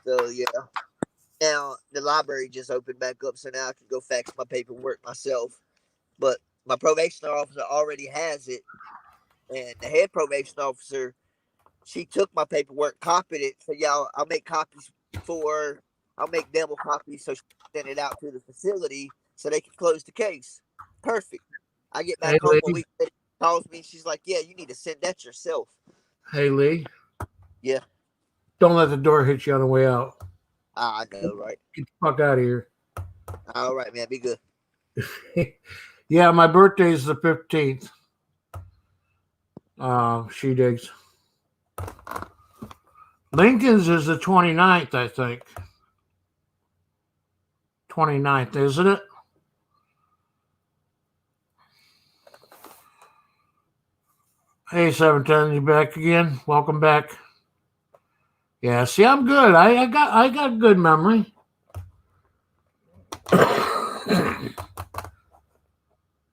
So yeah. Now the library just opened back up, so now I can go fax my paperwork myself. But my probation officer already has it, and the head probation officer, she took my paperwork, copied it. So y'all, I'll make demo copies so she can send it out to the facility so they can close the case. Perfect. I get Hey, back home a Lee. week later, she calls me. She's like, "Yeah, you need to send that yourself." Hey, Lee. Yeah, Don't let the door hit you on the way out. I know, right? Get the fuck out of here. All right, man. Be good. Yeah, my birthday is the 15th. She digs. Lincoln's is the 29th, I think. 29th, isn't it? Hey, 710, you back again? Welcome back. Yeah, see, I'm good. I got good memory.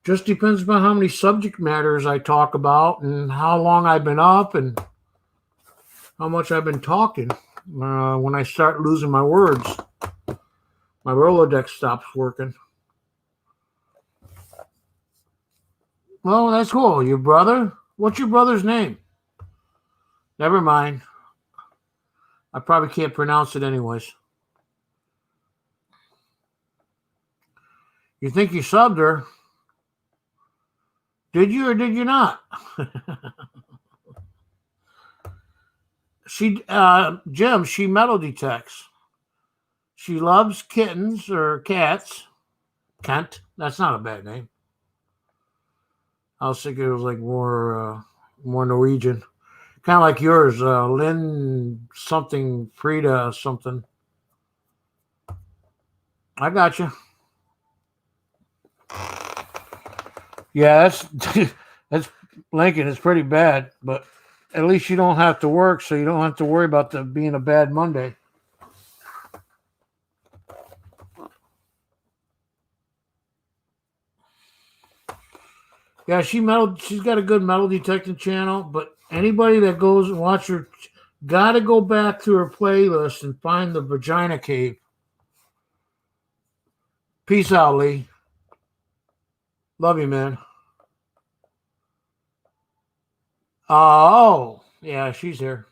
Just depends upon how many subject matters I talk about and how long I've been up and how much I've been talking. When I start losing my words, my Rolodex stops working. Well, that's cool. Your brother? What's your brother's name? Never mind. I probably can't pronounce it anyways. You think you subbed her? Did you or did you not? Jim, she metal detects. She loves kittens or cats. Kent, that's not a bad name. I was thinking it was like more Norwegian, kind of like yours, Lynn something, Frida something. I got you. Yeah, that's that's Lincoln. It's pretty bad, but at least you don't have to work, so you don't have to worry about being a bad Monday. Yeah, she's got a good metal detecting channel, but anybody that goes and watch her gotta go back to her playlist and find the Vagina Cave. Peace out, Lee. Love you, man. Oh, yeah, she's here.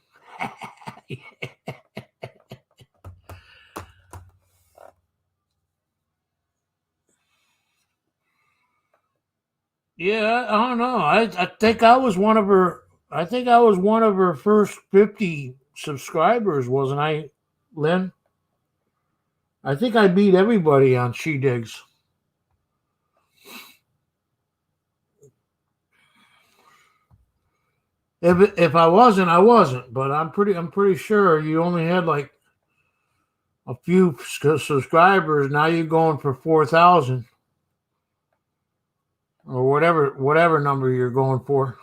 Yeah, I don't know. I think I was one of her. I think I was one of her first 50 subscribers, wasn't I, Lynn? I think I beat everybody on She Digs. If I wasn't, I wasn't. But I'm pretty sure you only had like a few subscribers. Now you're going for 4,000 or whatever number you're going for.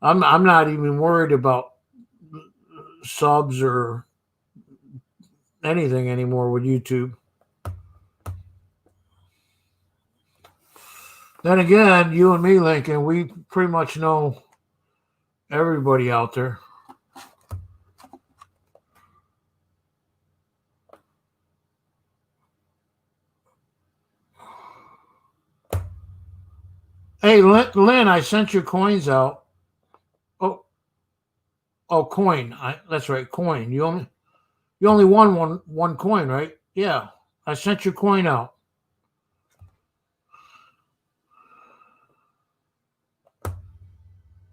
I'm not even worried about subs or anything anymore with YouTube. Then again, you and me, Lincoln, we pretty much know everybody out there. Hey, Lynn, I sent your coins out. Oh, coin. That's right, coin. You only won one coin, right? Yeah, I sent your coin out.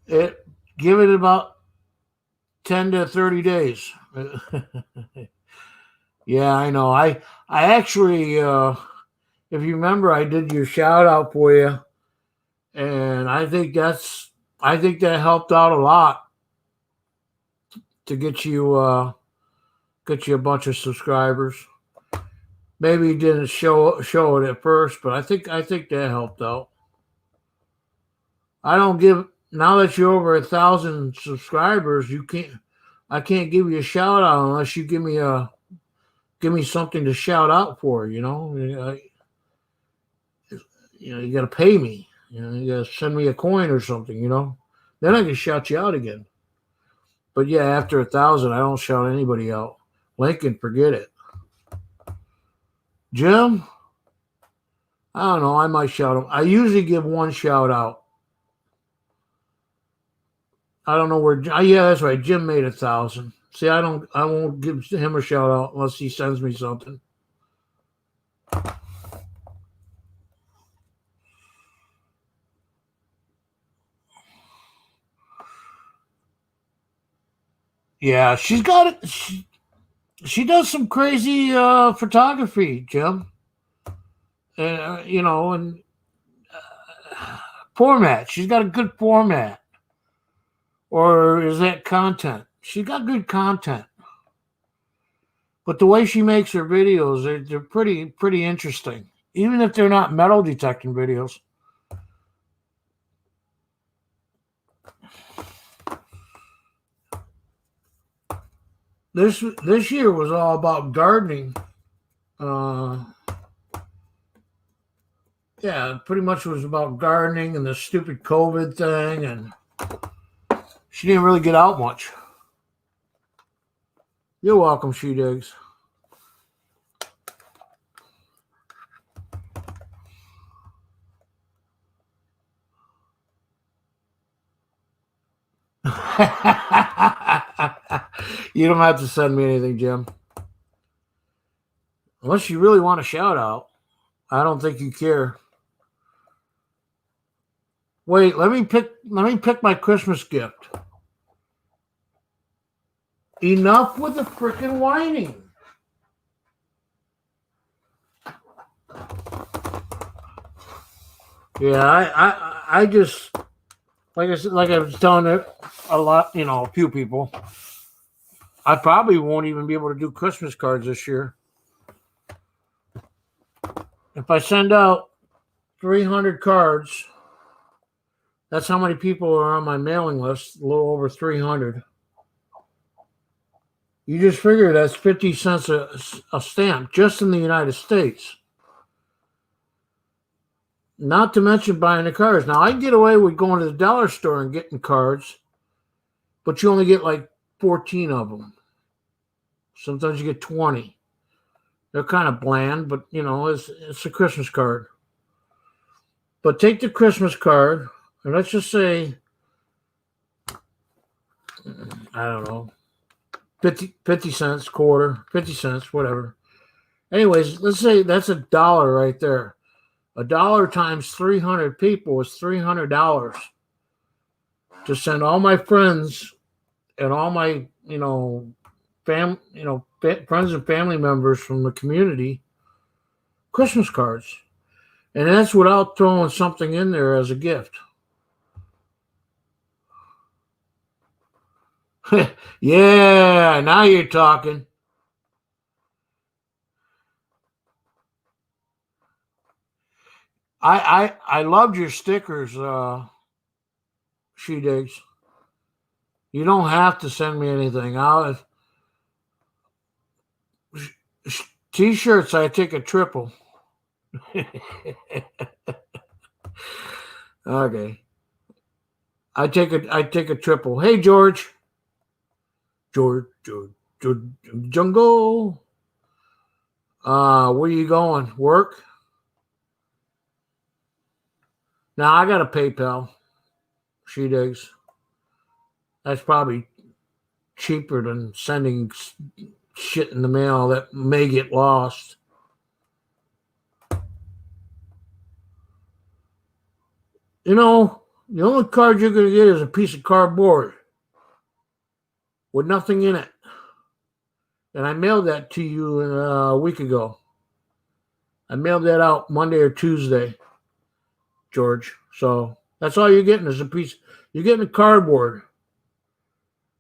Give it about 10 to 30 days. Yeah, I know. I actually, if you remember, I did your shout out for you, and I think that helped out a lot to get you a bunch of subscribers. Maybe you didn't show it at first, but I think that helped out. I don't give now that you're over 1,000 subscribers. I can't give you a shout out unless you give me something to shout out for. You got to pay me. You got to send me a coin or something. Then I can shout you out again. But yeah, after 1,000, I don't shout anybody out. Lincoln, forget it. Jim, I don't know. I might shout him. I usually give one shout out. I don't know where. Yeah, that's right. Jim made 1,000. See, I won't give him a shout out unless he sends me something. Yeah, she's got it. She does some crazy photography, Jim. And format. She's got a good format. Or is that content? She's got good content. But the way she makes her videos, they're pretty interesting. Even if they're not metal detecting videos. This year was all about gardening. Yeah, pretty much was about gardening and the stupid COVID thing, and she didn't really get out much. You're welcome, She Digs. You don't have to send me anything, Jim. Unless you really want a shout out. I don't think you care. Wait, let me pick my Christmas gift. Enough with the frickin' whining. Yeah, I just like I was telling a lot, a few people. I probably won't even be able to do Christmas cards this year. If I send out 300 cards, that's how many people are on my mailing list, a little over 300. You just figure that's 50 cents a stamp just in the United States. Not to mention buying the cards. Now, I get away with going to the dollar store and getting cards, but you only get like 14 of them. Sometimes you get 20. They're kind of bland, but, it's a Christmas card. But take the Christmas card, and let's just say, I don't know, 50 cents, quarter, 50 cents, whatever. Anyways, let's say that's $1 right there. $1 times 300 people is $300 to send all my friends and all my, friends and family members from the community Christmas cards. And that's without throwing something in there as a gift. Yeah, now you're talking. I loved your stickers, She Digs. You don't have to send me anything. T-shirts, I take a triple. Okay. I take a triple. Hey, George, Jungle. Where you going? Work? Now I got a PayPal. She Digs. That's probably cheaper than sending shit in the mail that may get lost. The only card you're going to get is a piece of cardboard with nothing in it. And I mailed that to you a week ago. I mailed that out Monday or Tuesday, George. So that's all you're getting is a piece. You're getting a cardboard.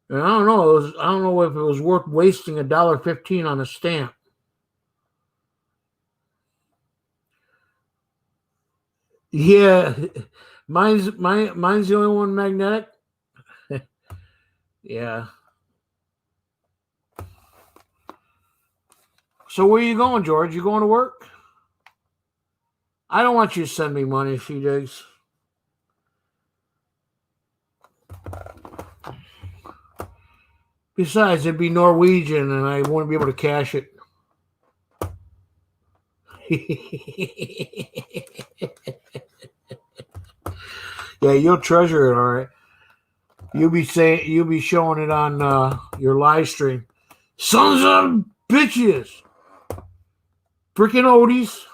And I don't know. I don't know if it was worth wasting $1.15 on a stamp. Yeah, mine's the only one magnetic. Yeah. So where are you going, George? You going to work? I don't want you to send me money, She Digs. Besides, it'd be Norwegian, and I wouldn't be able to cash it. Yeah, you'll treasure it, all right. You'll be showing it on your live stream. Sons of bitches, freaking Oldies.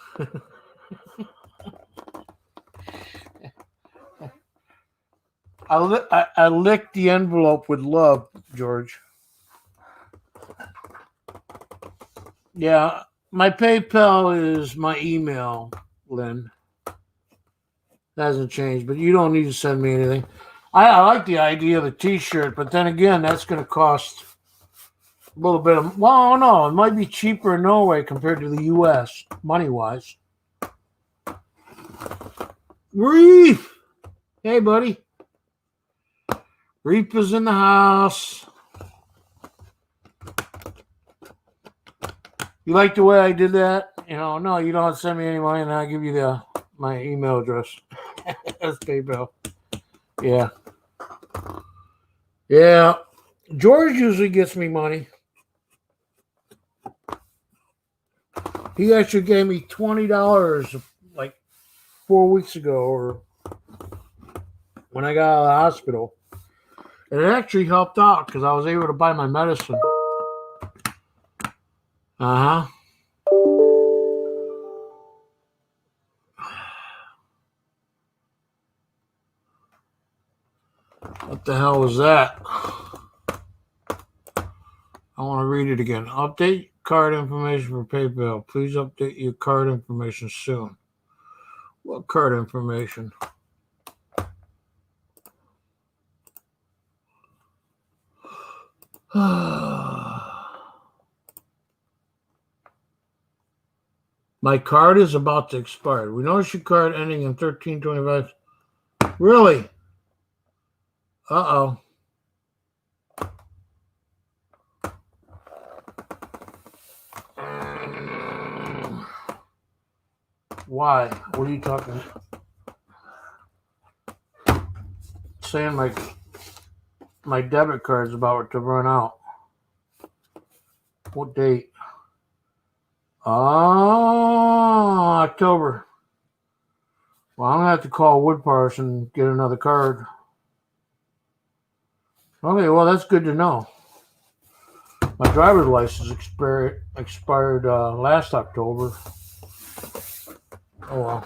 I licked the envelope with love, George. Yeah, my PayPal is my email, Lynn. That hasn't changed, but you don't need to send me anything. I like the idea of the T-shirt, but then again, that's going to cost a little bit of. Well, no, it might be cheaper in Norway compared to the U.S. money-wise. Reef, hey buddy, Reef is in the house. You like the way I did that? No, you don't send me any money, and I'll give you my email address. That's PayPal. Yeah. Yeah. George usually gets me money. He actually gave me $20 like 4 weeks ago, or when I got out of the hospital. And it actually helped out because I was able to buy my medicine. Uh-huh. What the hell was that? I want to read it again. Update card information for PayPal. Please update your card information soon. What card information? My card is about to expire. We notice your card ending in 1325. Really? Uh-oh. Why? What are you talking about? saying my debit card's about to run out. What date? Oh, October. Well, I'm gonna have to call Woodparks and get another card. Okay, well that's good to know. My driver's license expired last October. Oh well.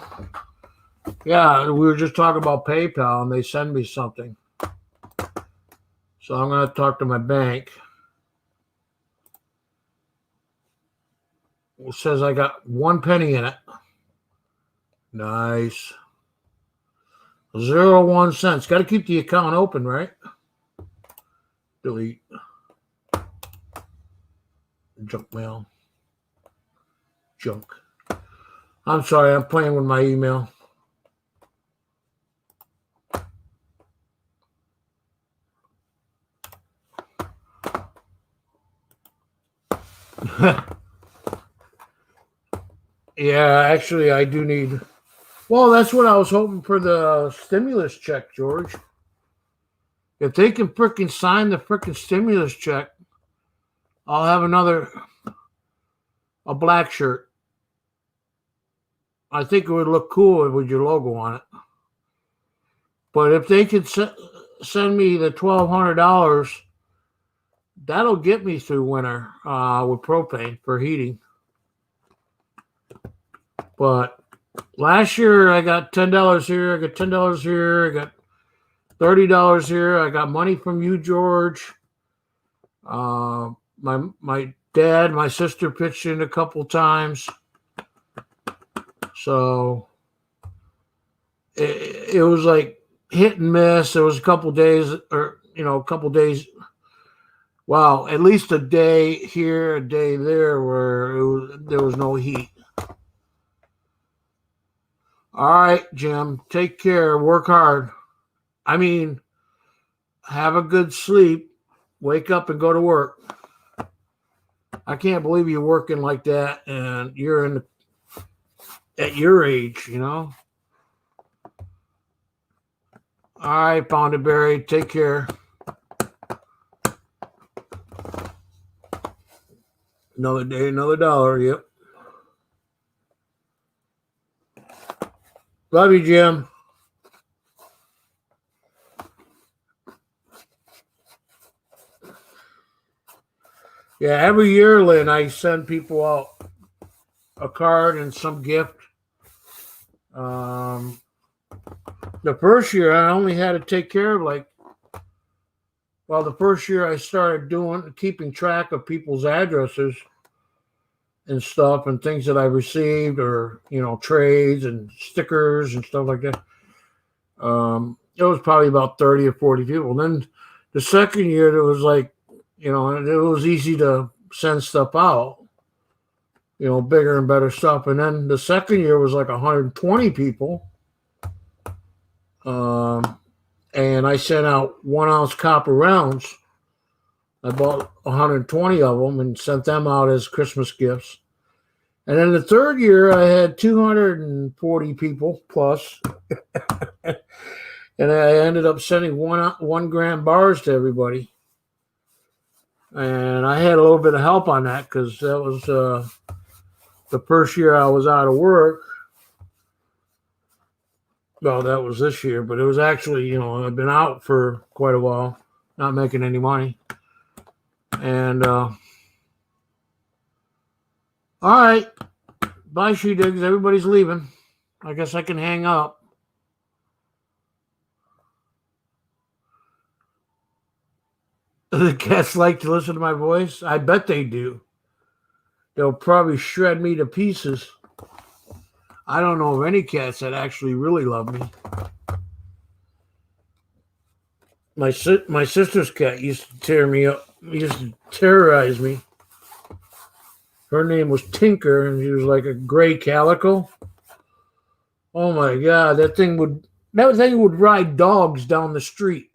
Yeah, we were just talking about PayPal, and they send me something. So I'm gonna talk to my bank. It says I got 1 penny in it. Nice. 0.01 cents. Got to keep the account open, right? Delete. Junk mail. Junk. I'm sorry, I'm playing with my email. Yeah, actually, I do need. Well, that's what I was hoping for the stimulus check, George. If they can frickin' sign the frickin' stimulus check, I'll have a black shirt. I think it would look cool with your logo on it. But if they could send me the $1,200, that'll get me through winter with propane for heating. But last year I got $10 here, I got $10 here, I got $30 here. I got money from you, George. My dad, my sister pitched in a couple times. So it was like hit and miss. There was a couple days, wow, at least a day here, a day there where there was no heat. All right, Jim, take care. Work hard. I mean, have a good sleep. Wake up and go to work. I can't believe you're working like that and you're at your age, you know. All right, Pounded Berry, take care. Another day, another dollar. Yep. Love you, Jim. Yeah, every year, Lynn, I send people out a card and some gift. The first year, I only had to take care of the first year I started keeping track of people's addresses and stuff and things that I received or, trades and stickers and stuff like that. It was probably about 30 or 40 people. Then the second year, it was like, it was easy to send stuff out, bigger and better stuff. And then the second year was like 120 people. And I sent out 1 ounce copper rounds. I bought 120 of them and sent them out as Christmas gifts. And then the third year, I had 240 people plus. And I ended up sending 1 gram bars to everybody. And I had a little bit of help on that because that was the first year I was out of work. Well, that was this year, but it was actually, I've been out for quite a while, not making any money. And, all right. Bye, She Digs. Everybody's leaving. I guess I can hang up. The cats like to listen to my voice? I bet they do. They'll probably shred me to pieces. I don't know of any cats that actually really love me. My sister's cat used to tear me up. Used to terrorize me. Her name was Tinker, and she was like a gray calico. Oh my God, that thing would ride dogs down the street.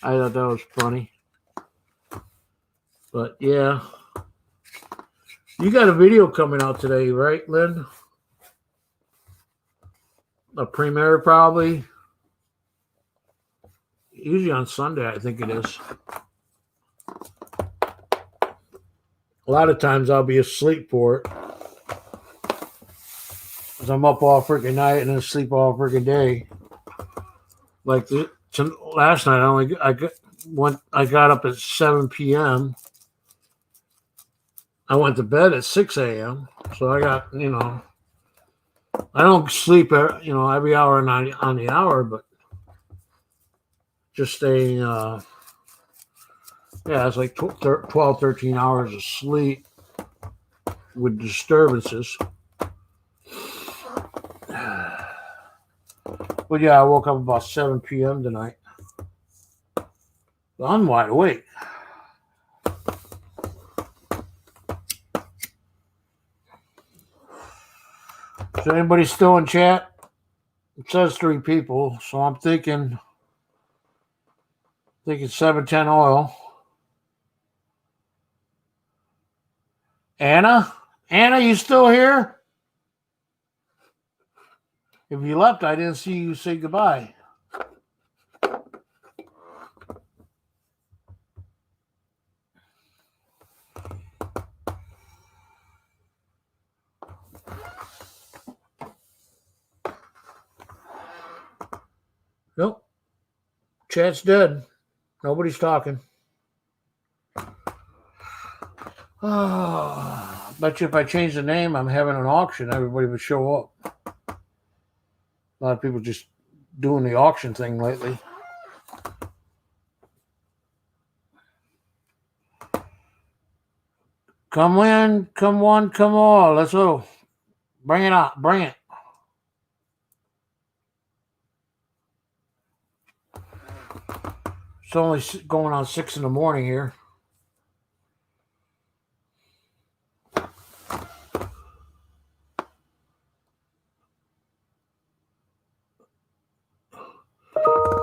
I thought that was funny. But yeah. You got a video coming out today, right, Lynn? a premiere probably. Usually on Sunday, I think it is. A lot of times I'll be asleep for it. Because I'm up all freaking night and then sleep all freaking day. Like last night, I got up at 7 p.m. I went to bed at 6 a.m. So I got, I don't sleep, every hour on the hour, but just staying, it's like 12, 13 hours of sleep with disturbances. But yeah, I woke up about 7 p.m. tonight. I'm wide awake. Is anybody still in chat? It says 3 people, so I'm thinking 710 oil. Anna, you still here? If you left, I didn't see you say goodbye. Nope. Chat's dead. Nobody's talking. Bet you if I change the name, I'm having an auction, everybody would show up. A lot of people just doing the auction thing lately. Come in, come one, come all. Let's go. Bring it out. Bring it. It's only going on 6 in the morning here.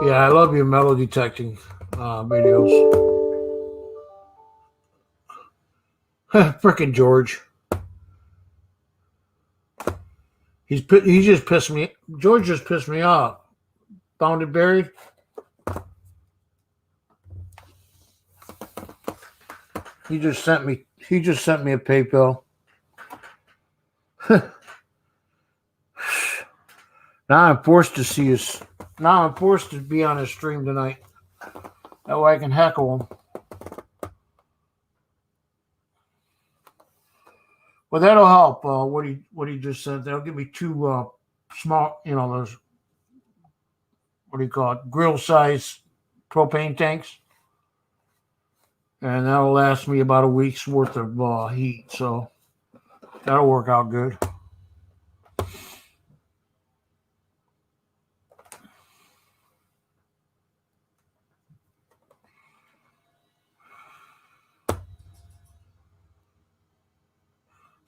Yeah, I love your metal detecting videos. Frickin' George. He just pissed me. George just pissed me off. Found it buried. He just sent me a PayPal. Now I'm forced to see his. Now I'm forced to be on his stream tonight. That way I can heckle him. Well, that'll help. What he just sent. That'll give me 2 small. Those. What do you call it? Grill size propane tanks. And that'll last me about a week's worth of heat. So that'll work out good.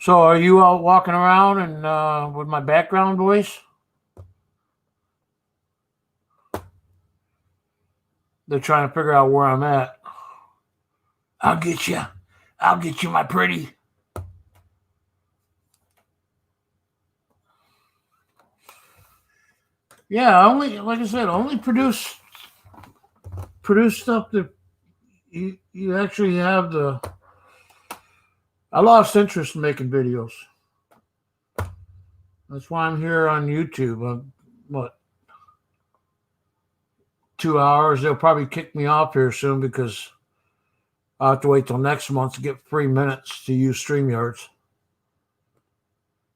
So are you out walking around and with my background voice? They're trying to figure out where I'm at. I'll get you. I'll get you, my pretty. Yeah, like I said, only produce stuff that you actually have the. I lost interest in making videos. That's why I'm here on YouTube. What? 2 hours. They'll probably kick me off here soon because I'll have to wait till next month to get 3 minutes to use StreamYards.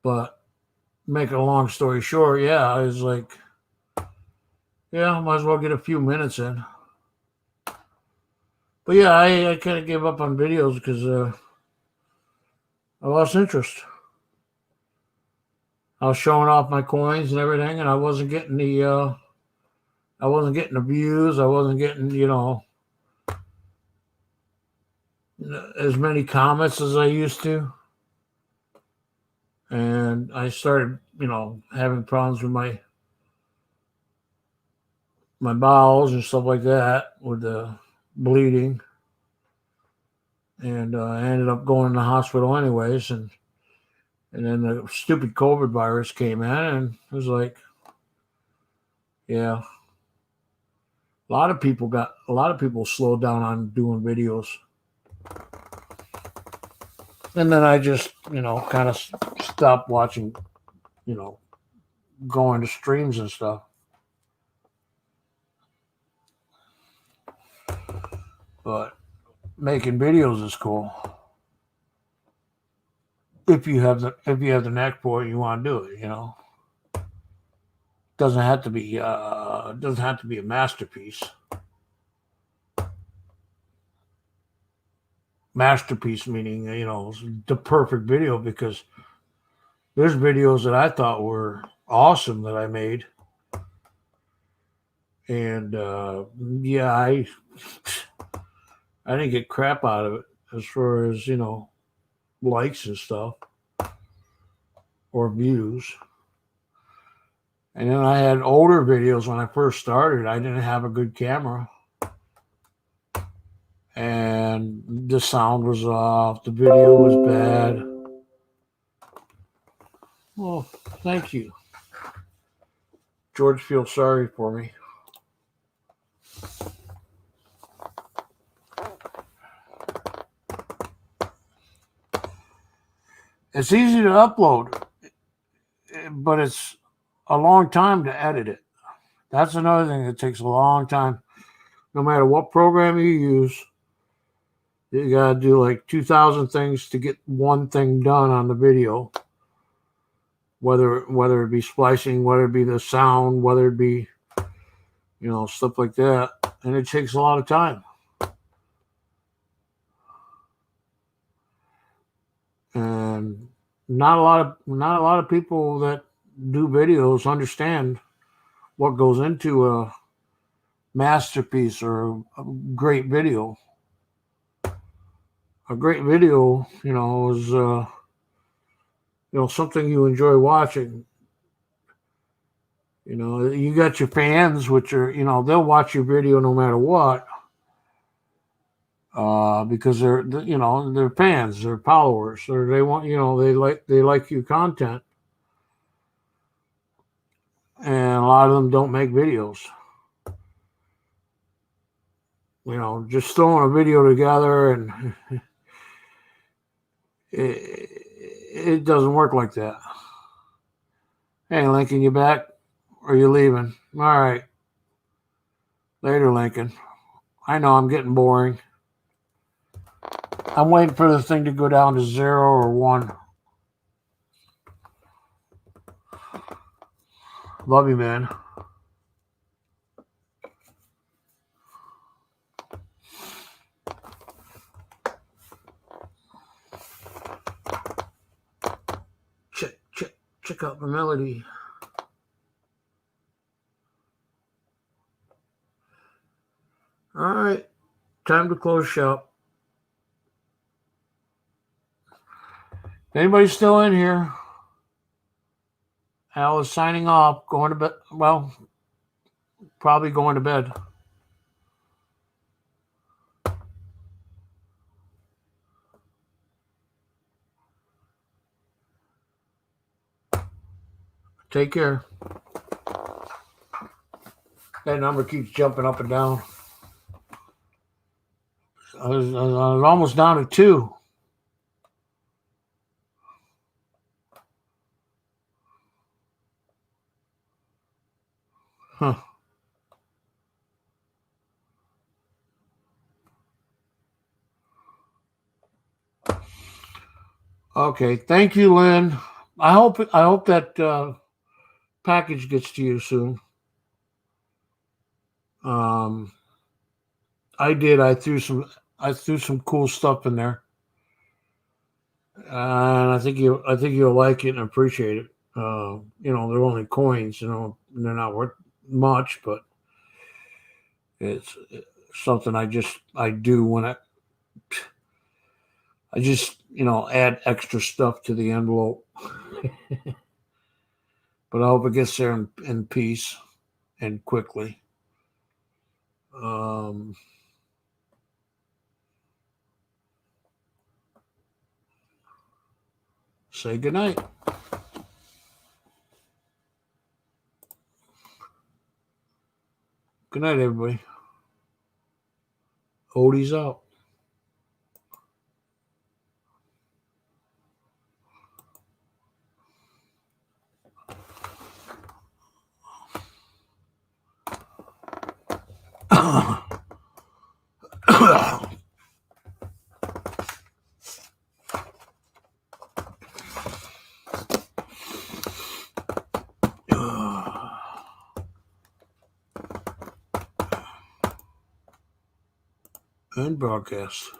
But make a long story short, yeah, I was like, yeah, might as well get a few minutes in. But yeah, I kind of gave up on videos because I lost interest. I was showing off my coins and everything, and I wasn't getting the views. I wasn't getting, as many comments as I used to. And I started, having problems with my bowels and stuff like that with the bleeding. And I ended up going to the hospital anyways. And then the stupid COVID virus came in, and it was like, Yeah. A lot of people slowed down on doing videos. And then I just, kind of stopped watching, you know, going to streams and stuff. But making videos is cool. If you have the knack for it, you want to do it. Doesn't have to be a masterpiece. Masterpiece meaning, the perfect video, because there's videos that I thought were awesome that I made. And yeah, I didn't get crap out of it as far as, likes and stuff or views. And then I had older videos when I first started. I didn't have a good camera. And the sound was off. The video was bad. Well, thank you. George feels sorry for me. It's easy to upload, but it's a long time to edit it. That's another thing that takes a long time. No matter what program you use, you gotta do like 2,000 things to get one thing done on the video. Whether it be splicing, whether it be the sound, whether it be stuff like that, and it takes a lot of time. And not a lot of people that do videos understand what goes into a masterpiece or a great video. A great video, is something you enjoy watching. You got your fans, which are they'll watch your video no matter what, because they're fans, they're followers, or they want they like your content, and a lot of them don't make videos. Just throwing a video together, and it doesn't work like that. Hey, Lincoln, you back? Or you leaving? All right. Later, Lincoln. I know I'm getting boring. I'm waiting for the thing to go down to 0 or 1. Love you, man. Check out the melody. All right. Time to close shop. Anybody still in here? Al is signing off. Going to bed. Well, probably going to bed. Take care. That number keeps jumping up and down. I was almost down to 2. Huh. Okay. Thank you, Lynn. I hope that package gets to you soon. I did. I threw some cool stuff in there, and I think you'll like it and appreciate it. They're only coins. They're not worth much, but it's something I do when I just add extra stuff to the envelope. But I hope it gets there in peace and quickly. Say goodnight. Good night, everybody. Oldies out. And broadcast.